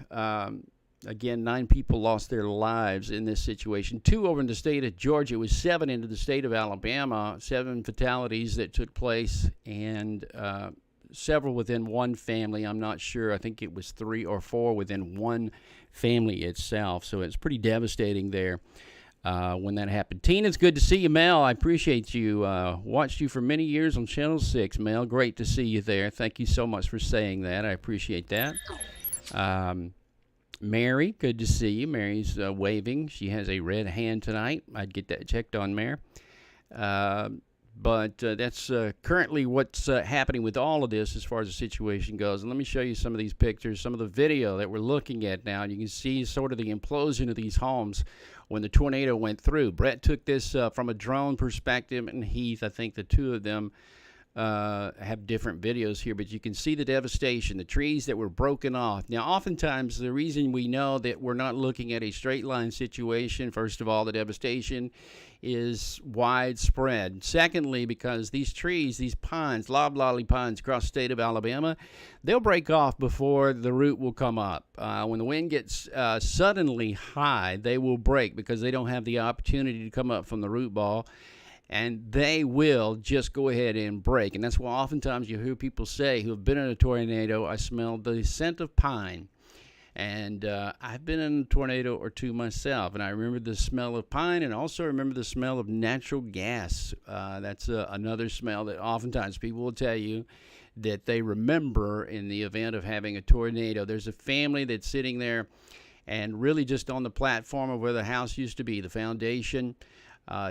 Speaker 1: Again, 9 people lost their lives in this situation. 2 over in the state of Georgia. It was 7 into the state of Alabama. 7 fatalities that took place, and several within one family. I'm not sure. I think it was 3 or 4 within one family itself. So it's pretty devastating there. when that happened. Tina, it's good to see you. Mel, I appreciate you. Watched you for many years on Channel 6. Mel, great to see you there. Thank you so much for saying that. I appreciate that. Mary, good to see you. Mary's waving. She has a red hand tonight. I'd get that checked on Mary. But that's currently what's happening with all of this as far as the situation goes. And let me show you some of these pictures, some of the video that we're looking at now. And you can see sort of the implosion of these homes when the tornado went through. Brett took this from a drone perspective, and Heath, I think the two of them have different videos here, but you can see the devastation, the trees that were broken off. Now, oftentimes, the reason we know that we're not looking at a straight line situation, first of all, the devastation is widespread. Secondly, because these trees, these pines, loblolly pines across the state of Alabama, they'll break off before the root will come up. When the wind gets suddenly high, they will break because they don't have the opportunity to come up from the root ball. And they will just go ahead and break. And that's why oftentimes you hear people say who have been in a tornado, I smell the scent of pine. And I've been in a tornado or two myself, and I remember the smell of pine, and also remember the smell of natural gas. That's another smell that oftentimes people will tell you that they remember in the event of having a tornado. There's a family that's sitting there and really just on the platform of where the house used to be, the foundation,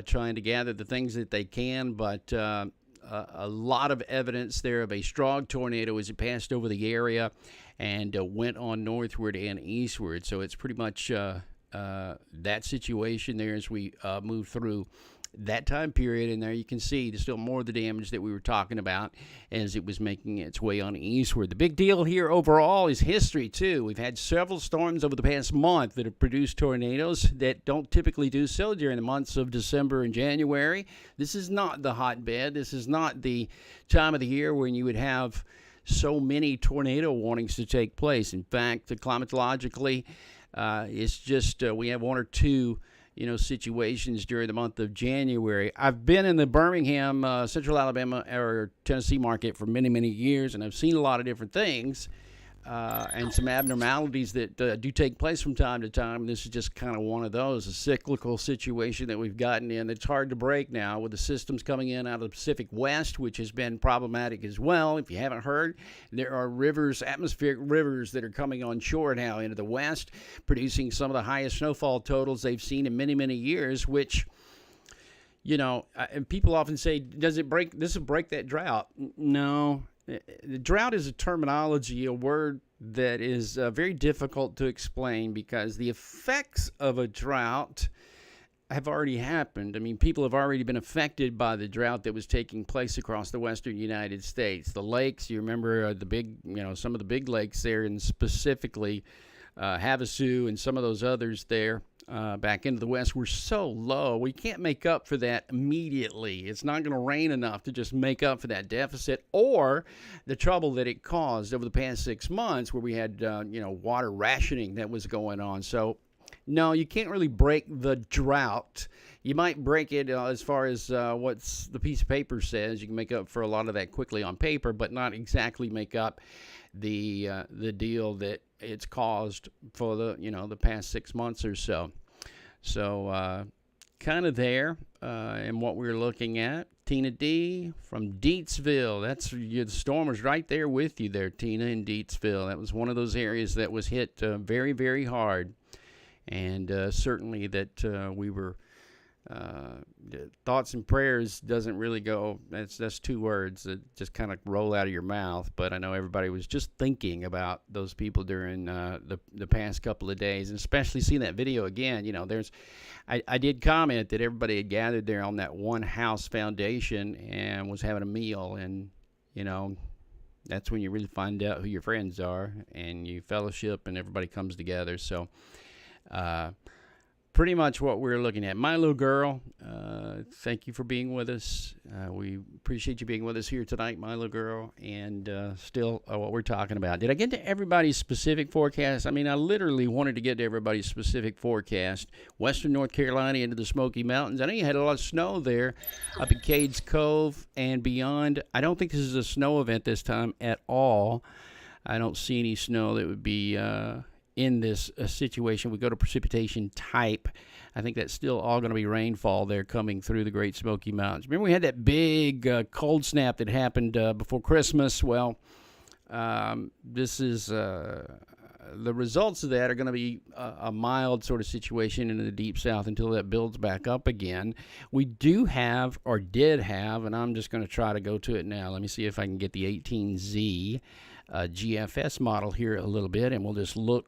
Speaker 1: trying to gather the things that they can, but a lot of evidence there of a strong tornado as it passed over the area and went on northward and eastward. So it's pretty much that situation there as we move through that time period. And there you can see there's still more of the damage that we were talking about as it was making its way on eastward. The big deal here overall is history, too. We've had several storms over the past month that have produced tornadoes that don't typically do so during the months of December and January. This is not the hotbed. This is not the time of the year when you would have so many tornado warnings to take place. In fact, climatologically, it's just we have one or two situations during the month of January. I've been in the Birmingham, Central Alabama, or Tennessee market for many, many years, and I've seen a lot of different things and some abnormalities that do take place from time to time. This is just kind of one of those, a cyclical situation that we've gotten in. It's hard to break now with the systems coming in out of the Pacific West, which has been problematic as well. If you haven't heard, there are rivers, atmospheric rivers that are coming on shore now into the west, producing some of the highest snowfall totals they've seen in many, many years, which, and people often say, this will break that drought? No. The drought is a terminology, a word that is very difficult to explain because the effects of a drought have already happened. I mean, people have already been affected by the drought that was taking place across the western United States. The lakes, you remember the big, some of the big lakes there, and specifically Havasu and some of those others there. Back into the west were so low, we can't make up for that immediately. It's not going to rain enough to just make up for that deficit or the trouble that it caused over the past 6 months where we had, water rationing that was going on. So, no, you can't really break the drought. You might break it as far as what's the piece of paper says. You can make up for a lot of that quickly on paper, but not exactly make up the deal that it's caused for the past 6 months or so. So kind of there and what we're looking at. Tina D from Deatsville. That's the storm was right there with you there, Tina, in Deatsville. That was one of those areas that was hit very, very hard. And certainly that we were thoughts and prayers doesn't really go. That's two words that just kind of roll out of your mouth. But I know everybody was just thinking about those people during the past couple of days, and especially seeing that video again. I did comment that everybody had gathered there on that one house foundation and was having a meal, and that's when you really find out who your friends are, and you fellowship, and everybody comes together. So. Pretty much what we're looking at. My little girl, thank you for being with us. We appreciate you being with us here tonight, my little girl, and still what we're talking about. Did I get to everybody's specific forecast? I mean, I literally wanted to get to everybody's specific forecast. Western North Carolina into the Smoky Mountains. I know you had a lot of snow there up in Cades Cove and beyond. I don't think this is a snow event this time at all. I don't see any snow that would be in this situation. We go to precipitation type. I think that's still all going to be rainfall there coming through the Great Smoky Mountains. Remember we had that big cold snap that happened before Christmas? Well, this is the results of that are going to be a mild sort of situation in the deep south until that builds back up again. We do have, or did have, and I'm just going to try to go to it now. Let me see if I can get the 18Z GFS model here a little bit, and we'll just look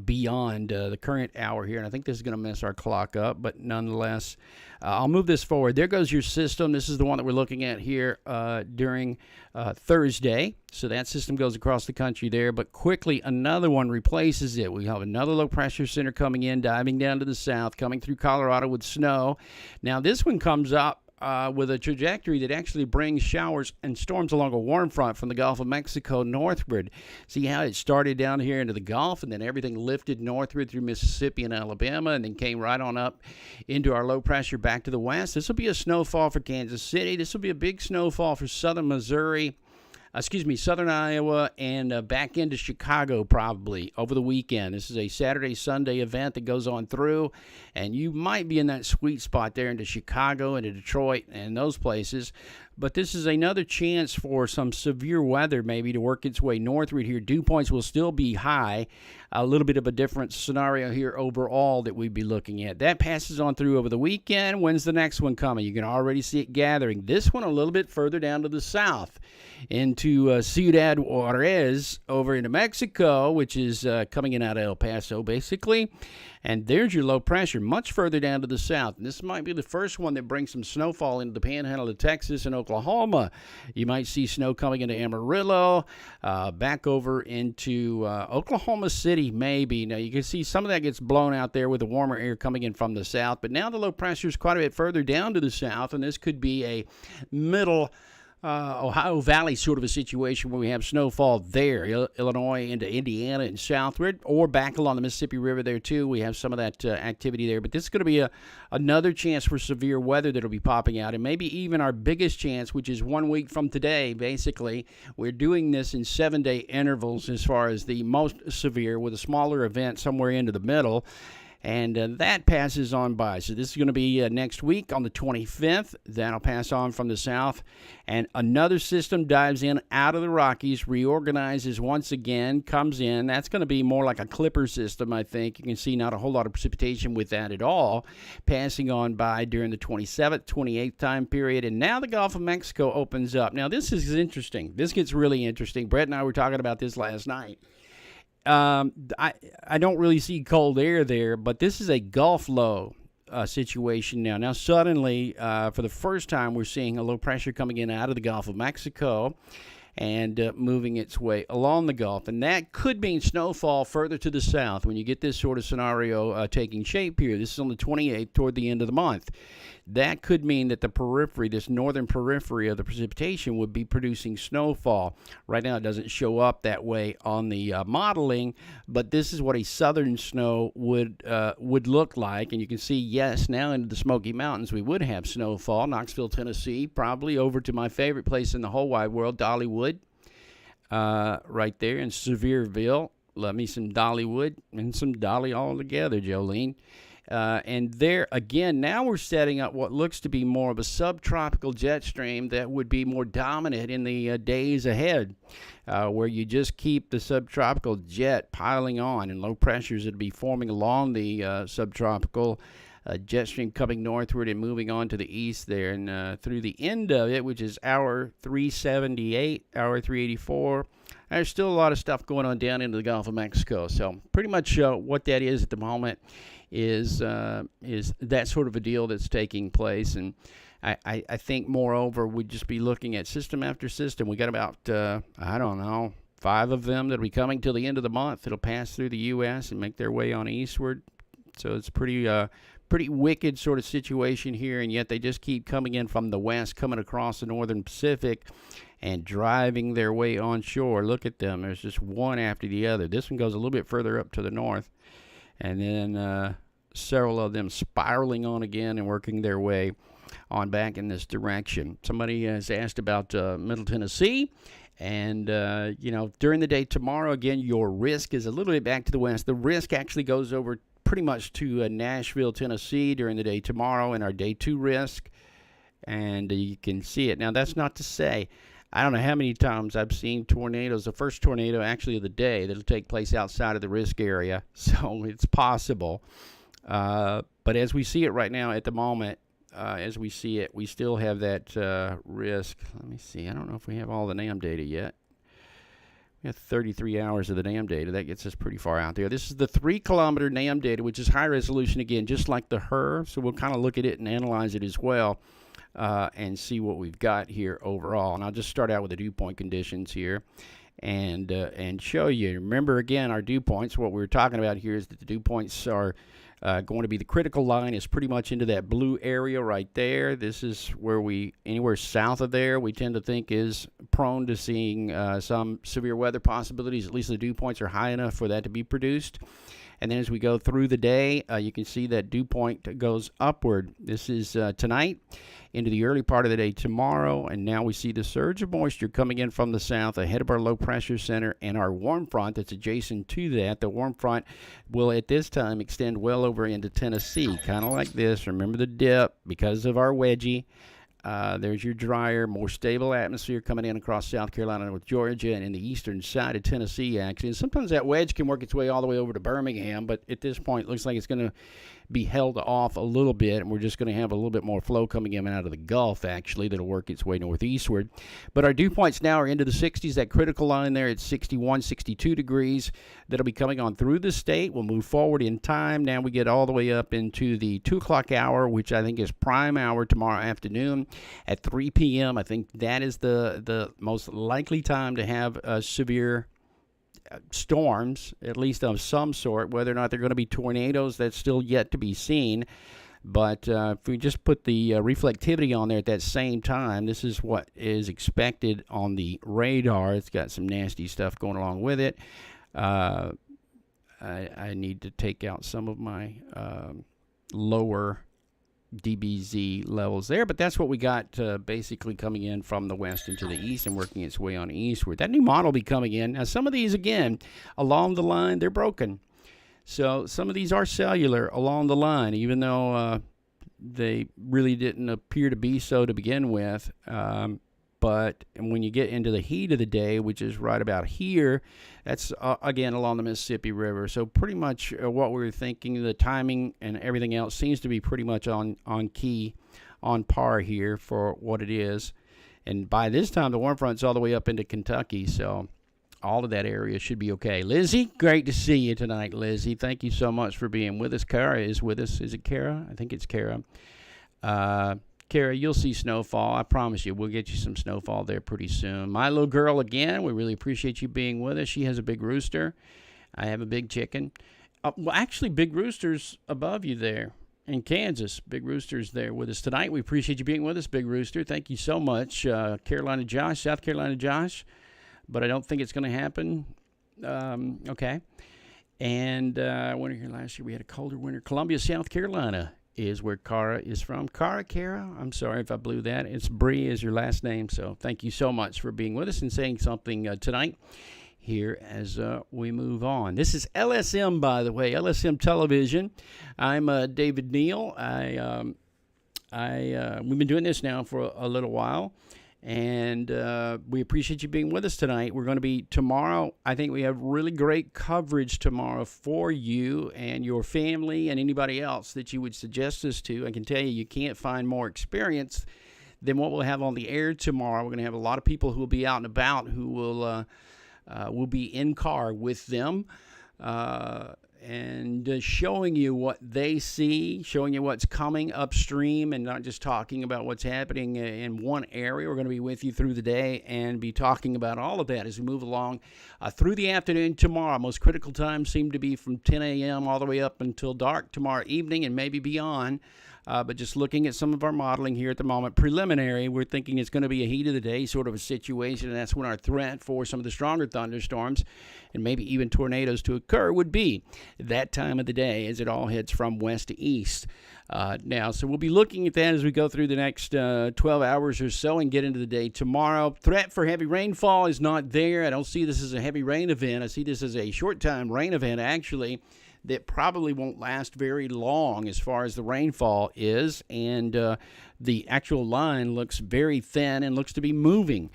Speaker 1: beyond the current hour here. And I think this is going to mess our clock up, but nonetheless, I'll move this forward. There goes your system. This is the one that we're looking at here during Thursday. So that system goes across the country there, but quickly another one replaces it. We have another low pressure center coming in, diving down to the south, coming through Colorado with snow. Now this one comes up with a trajectory that actually brings showers and storms along a warm front from the Gulf of Mexico northward. See how it started down here into the Gulf, and then everything lifted northward through Mississippi and Alabama, and then came right on up into our low pressure back to the west. This will be a snowfall for Kansas City. This will be a big snowfall for southern Missouri. Southern Iowa, and back into Chicago probably over the weekend. This is a Saturday-Sunday event that goes on through, and you might be in that sweet spot there into Chicago, into Detroit, and those places. But this is another chance for some severe weather maybe to work its way northward here. Dew points will still be high. A little bit of a different scenario here overall that we'd be looking at. That passes on through over the weekend. When's the next one coming? You can already see it gathering. This one a little bit further down to the south into Ciudad Juarez over into Mexico, which is coming in out of El Paso basically. And there's your low pressure much further down to the south. And this might be the first one that brings some snowfall into the panhandle of Texas and Oklahoma. You might see snow coming into Amarillo, back over into Oklahoma City maybe. Now you can see some of that gets blown out there with the warmer air coming in from the south. But now the low pressure is quite a bit further down to the south, and this could be a middle Ohio Valley sort of a situation where we have snowfall there, Illinois into Indiana and southward, or back along the Mississippi River there too. We have some of that activity there, but this is going to be another chance for severe weather that will be popping out, and maybe even our biggest chance, which is 1 week from today, basically. We're doing this in 7-day intervals as far as the most severe, with a smaller event somewhere into the middle. And that passes on by. So this is going to be next week on the 25th. That'll pass on from the south. And another system dives in out of the Rockies, reorganizes once again, comes in. That's going to be more like a clipper system, I think. You can see not a whole lot of precipitation with that at all. Passing on by during the 27th, 28th time period. And now the Gulf of Mexico opens up. Now this is interesting. This gets really interesting. Brett and I were talking about this last night. I don't really see cold air there, but this is a Gulf low situation now. Now suddenly, for the first time, we're seeing a low pressure coming in out of the Gulf of Mexico and moving its way along the Gulf. And that could mean snowfall further to the south when you get this sort of scenario taking shape here. This is on the 28th, toward the end of the month. That could mean that the periphery, this northern periphery of the precipitation, would be producing snowfall. Right now it doesn't show up that way on the modeling, but this is what a southern snow would look like. And you can see, yes, now into the Smoky Mountains we would have snowfall. Knoxville, Tennessee, probably over to my favorite place in the whole wide world, Dollywood, right there in Sevierville. Love me some Dollywood and some Dolly all together, Jolene. And there, again, now we're setting up what looks to be more of a subtropical jet stream that would be more dominant in the days ahead, where you just keep the subtropical jet piling on and low pressures that would be forming along the subtropical jet stream coming northward and moving on to the east there. And through the end of it, which is hour 378, hour 384, there's still a lot of stuff going on down into the Gulf of Mexico. So pretty much what that is at the moment is that sort of a deal that's taking place. And I think, moreover, we'd just be looking at system after system. We got about, 5 of them that'll be coming till the end of the month. It'll pass through the U.S. and make their way on eastward. So it's pretty wicked sort of situation here, and yet they just keep coming in from the west, coming across the northern Pacific and driving their way onshore. Look at them. There's just one after the other. This one goes a little bit further up to the north, and then several of them spiraling on again and working their way on back in this direction. Somebody has asked about Middle Tennessee. And, during the day tomorrow, again, your risk is a little bit back to the west. The risk actually goes over pretty much to Nashville, Tennessee during the day tomorrow in our day 2 risk. And you can see it. Now, that's not to say, I don't know how many times I've seen tornadoes, the first tornado actually of the day, that'll take place outside of the risk area. So it's possible. But as we see it right now at the moment, we still have that risk. Let me see. I don't know if we have all the NAM data yet. We have 33 hours of the NAM data. That gets us pretty far out there. This is the 3-kilometer NAM data, which is high resolution again, just like the HER. So we'll kind of look at it and analyze it as well and see what we've got here overall. And I'll just start out with the dew point conditions here and show you. Remember, again, our dew points, what we were talking about here is that the dew points are going to be the critical line is pretty much into that blue area right there. This is where anywhere south of there, we tend to think is prone to seeing some severe weather possibilities. At least the dew points are high enough for that to be produced. And then as we go through the day, you can see that dew point goes upward. This is tonight into the early part of the day tomorrow. And now we see the surge of moisture coming in from the south ahead of our low pressure center and our warm front that's adjacent to that. The warm front will at this time extend well over into Tennessee, kind of like this. Remember the dip because of our wedgie. There's your drier, more stable atmosphere coming in across South Carolina with Georgia and in the eastern side of Tennessee, actually. And sometimes that wedge can work its way all the way over to Birmingham, but at this point, it looks like it's going to be held off a little bit, and we're just going to have a little bit more flow coming in and out of the Gulf, actually, that'll work its way northeastward. But our dew points now are into the 60s. That critical line there at 61, 62 degrees. That'll be coming on through the state. We'll move forward in time. Now we get all the way up into the 2 o'clock hour, which I think is prime hour tomorrow afternoon at 3 p.m. I think that is the most likely time to have severe storms, at least of some sort. Whether or not they're going to be tornadoes, that's still yet to be seen. But if we just put the reflectivity on there at that same time, this is what is expected on the radar. It's got some nasty stuff going along with it. I need to take out some of my lower DBZ levels there, but that's what we got basically coming in from the west into the east and working its way on eastward. That new model will be coming in. Now, some of these, again, along the line, they're broken. So some of these are cellular along the line, even though they really didn't appear to be so to begin with. But when you get into the heat of the day, which is right about here, that's, again, along the Mississippi River. So pretty much what we were thinking, the timing and everything else seems to be pretty much on key, on par here for what it is. And by this time, the warm front's all the way up into Kentucky, so all of that area should be okay. Lizzie, great to see you tonight, Lizzie. Thank you so much for being with us. Kara is with us. Is it Kara? I think it's Kara. Kara, you'll see snowfall. I promise you, we'll get you some snowfall there pretty soon. My little girl, again, we really appreciate you being with us. She has a big rooster. I have a big chicken. Well, actually, Big Rooster's above you there in Kansas. Big Rooster's there with us tonight. We appreciate you being with us, Big Rooster. Thank you so much. Carolina Josh, South Carolina Josh, but I don't think it's going to happen. Okay. And winter here last year, we had a colder winter. Columbia, South Carolina is where Kara is from. Kara, I'm sorry if I blew that. It's Bree is your last name, so thank you so much for being with us and saying something tonight here as we move on. This is LSM, by the way, LSM Television. I'm David Neal. We've been doing this now for a little while, and we appreciate you being with us tonight. We're going to be tomorrow. I think we have really great coverage tomorrow for you and your family and anybody else that you would suggest us to. I can tell you can't find more experience than what we'll have on the air tomorrow. We're going to have a lot of people who will be out and about who will be in car with them. And showing you what they see, showing you what's coming upstream, and not just talking about what's happening in one area. We're going to be with you through the day and be talking about all of that as we move along through the afternoon tomorrow. Most critical times seem to be from 10 a.m. all the way up until dark tomorrow evening and maybe beyond. But just looking at some of our modeling here at the moment, preliminary, we're thinking it's going to be a heat of the day sort of a situation, and that's when our threat for some of the stronger thunderstorms and maybe even tornadoes to occur would be that time of the day as it all heads from west to east. Now, so we'll be looking at that as we go through the next 12 hours or so and get into the day tomorrow. Threat for heavy rainfall is not there. I don't see this as a heavy rain event. I see this as a short-time rain event, actually, that probably won't last very long as far as the rainfall is. And the actual line looks very thin and looks to be moving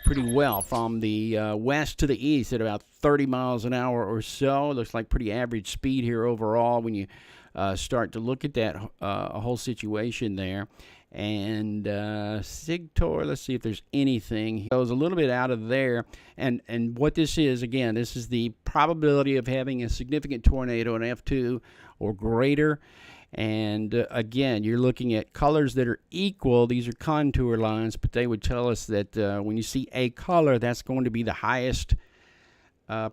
Speaker 1: pretty well from the west to the east at about 30 miles an hour or so. It looks like pretty average speed here overall when you start to look at that whole situation there. And Sigtor, let's see if there's anything. He goes a little bit out of there. And what this is, again, this is the probability of having a significant tornado, an F2 or greater. And again, you're looking at colors that are equal. These are contour lines, but they would tell us that when you see a color, that's going to be the highest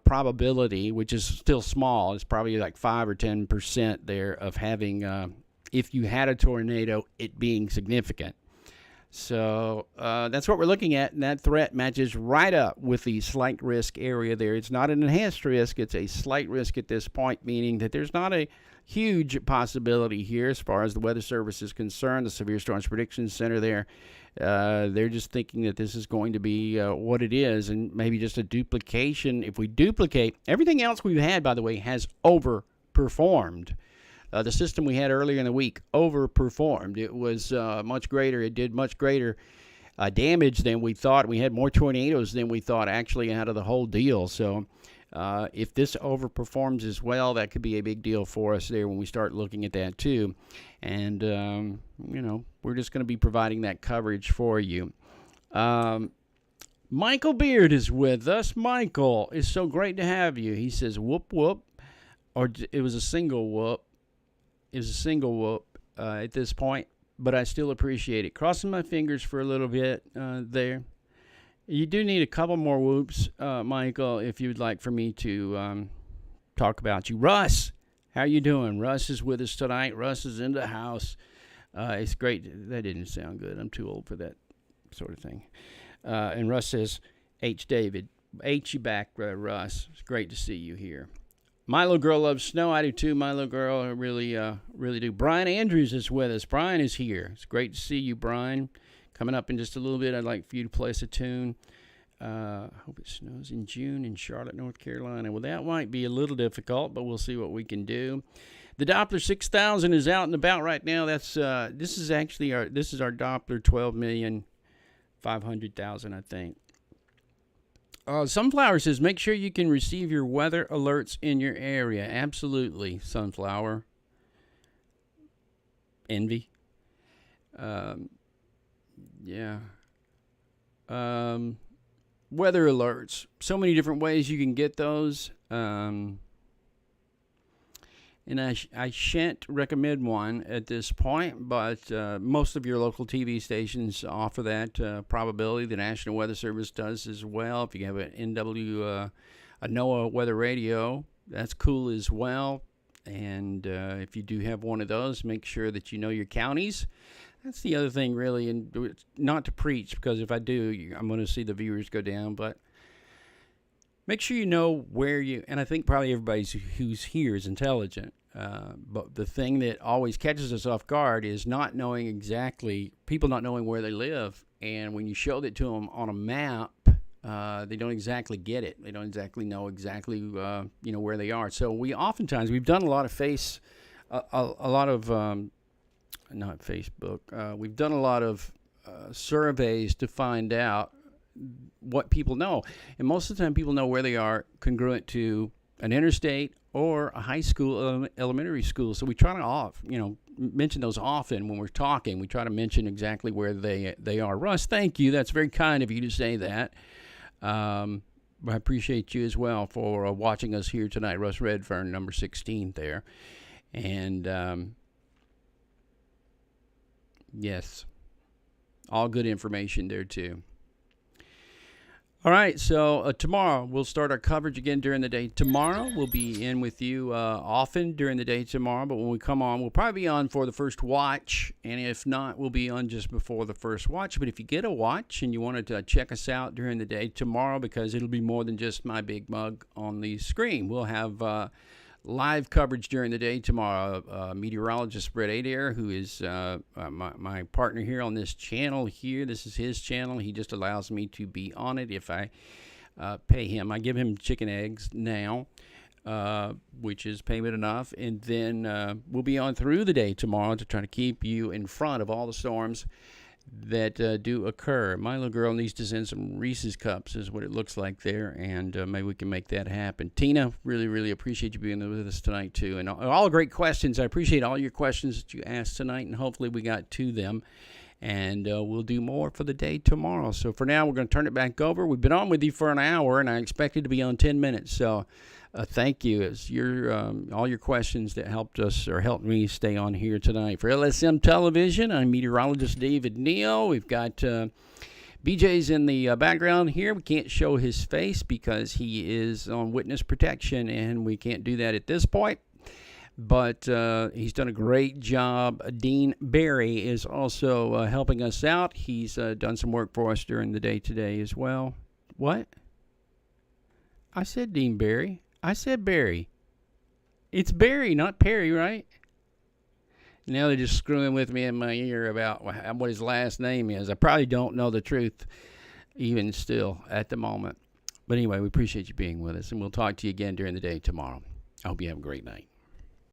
Speaker 1: probability, which is still small. It's probably like 5 or 10% there of having, if you had a tornado, it being significant. So that's what we're looking at, and that threat matches right up with the slight risk area there. It's not an enhanced risk. It's a slight risk at this point, meaning that there's not a huge possibility here as far as the Weather Service is concerned. The Severe Storms Prediction Center there, they're just thinking that this is going to be what it is, and maybe just a duplication. If we duplicate, everything else we've had, by the way, has overperformed. The system we had earlier in the week overperformed. It was much greater. It did much greater damage than we thought. We had more tornadoes than we thought actually out of the whole deal. So if this overperforms as well, that could be a big deal for us there when we start looking at that too. And, you know, we're just going to be providing that coverage for you. Michael Beard is with us. Michael, it's so great to have you. He says, whoop, whoop. Or it was a single whoop. It was a single whoop at this point, but I still appreciate it. Crossing my fingers for a little bit there. You do need a couple more whoops, Michael, if you'd like for me to talk about you. Russ, how you doing? Russ is with us tonight. Russ is in the house. It's great. That didn't sound good. I'm too old for that sort of thing. And Russ says, H. David. H, you back, Russ. It's great to see you here. Milo Girl loves snow. I do too, Milo Girl. I really do. Brian Andrews is with us. Brian is here. It's great to see you, Brian. Coming up in just a little bit, I'd like for you to play us a tune. I hope it snows in June in Charlotte, North Carolina. Well, that might be a little difficult, but we'll see what we can do. The Doppler 6000 is out and about right now. That's this is our Doppler 12,500,000, I think. Sunflower says, make sure you can receive your weather alerts in your area. Absolutely, Sunflower. Envy. Yeah. Weather alerts. So many different ways you can get those. And I shan't recommend one at this point, but most of your local TV stations offer that probability. The National Weather Service does as well. If you have a NOAA weather radio, that's cool as well. And if you do have one of those, make sure that you know your counties. That's the other thing, really, and not to preach, because if I do, I'm going to see the viewers go down, but make sure you know where you, and I think probably everybody who's here is intelligent, but the thing that always catches us off guard is not knowing exactly, people not knowing where they live, and when you show that to them on a map, they don't exactly get it. They don't exactly know exactly, where they are. So we've done a lot of not Facebook, we've done a lot of surveys to find out what people know. And most of the time people know where they are congruent to an interstate or a high school, elementary school. So we try to mention those often when we're talking. We try to mention exactly where they are. Russ, thank you. That's very kind of you to say that. I appreciate you as well for watching us here tonight. Russ Redfern, number 16 there. And yes, all good information there too. All right, so tomorrow we'll start our coverage again during the day. Tomorrow we'll be in with you often during the day tomorrow, but when we come on, we'll probably be on for the first watch, and if not, we'll be on just before the first watch. But if you get a watch and you wanted to check us out during the day tomorrow, because it'll be more than just my big mug on the screen, we'll have live coverage during the day tomorrow. Meteorologist Brett Adair, who is my partner here on this channel here. This is his channel. He just allows me to be on it if I pay him. I give him chicken eggs now, which is payment enough. And then we'll be on through the day tomorrow to try to keep you in front of all the storms that do occur. My little girl needs to send some Reese's cups is what it looks like there, and maybe we can make that happen. Tina, really appreciate you being with us tonight too, and all great questions. I appreciate all your questions that you asked tonight, and hopefully we got to them, and we'll do more for the day tomorrow. So for now, we're going to turn it back over. We've been on with you for an hour, and I expected to be on 10 minutes, so thank you. It's your all your questions that helped us or helped me stay on here tonight. For LSM Television, I'm meteorologist David Neal. We've got BJ's in the background here. We can't show his face because he is on witness protection, and we can't do that at this point. But he's done a great job. Dean Barry is also helping us out. He's done some work for us during the day today as well. What? I said Dean Barry. I said Barry. It's Barry, not Perry, right? Now they're just screwing with me in my ear about what his last name is. I probably don't know the truth even still at the moment. But anyway, we appreciate you being with us, and we'll talk to you again during the day tomorrow. I hope you have a great night.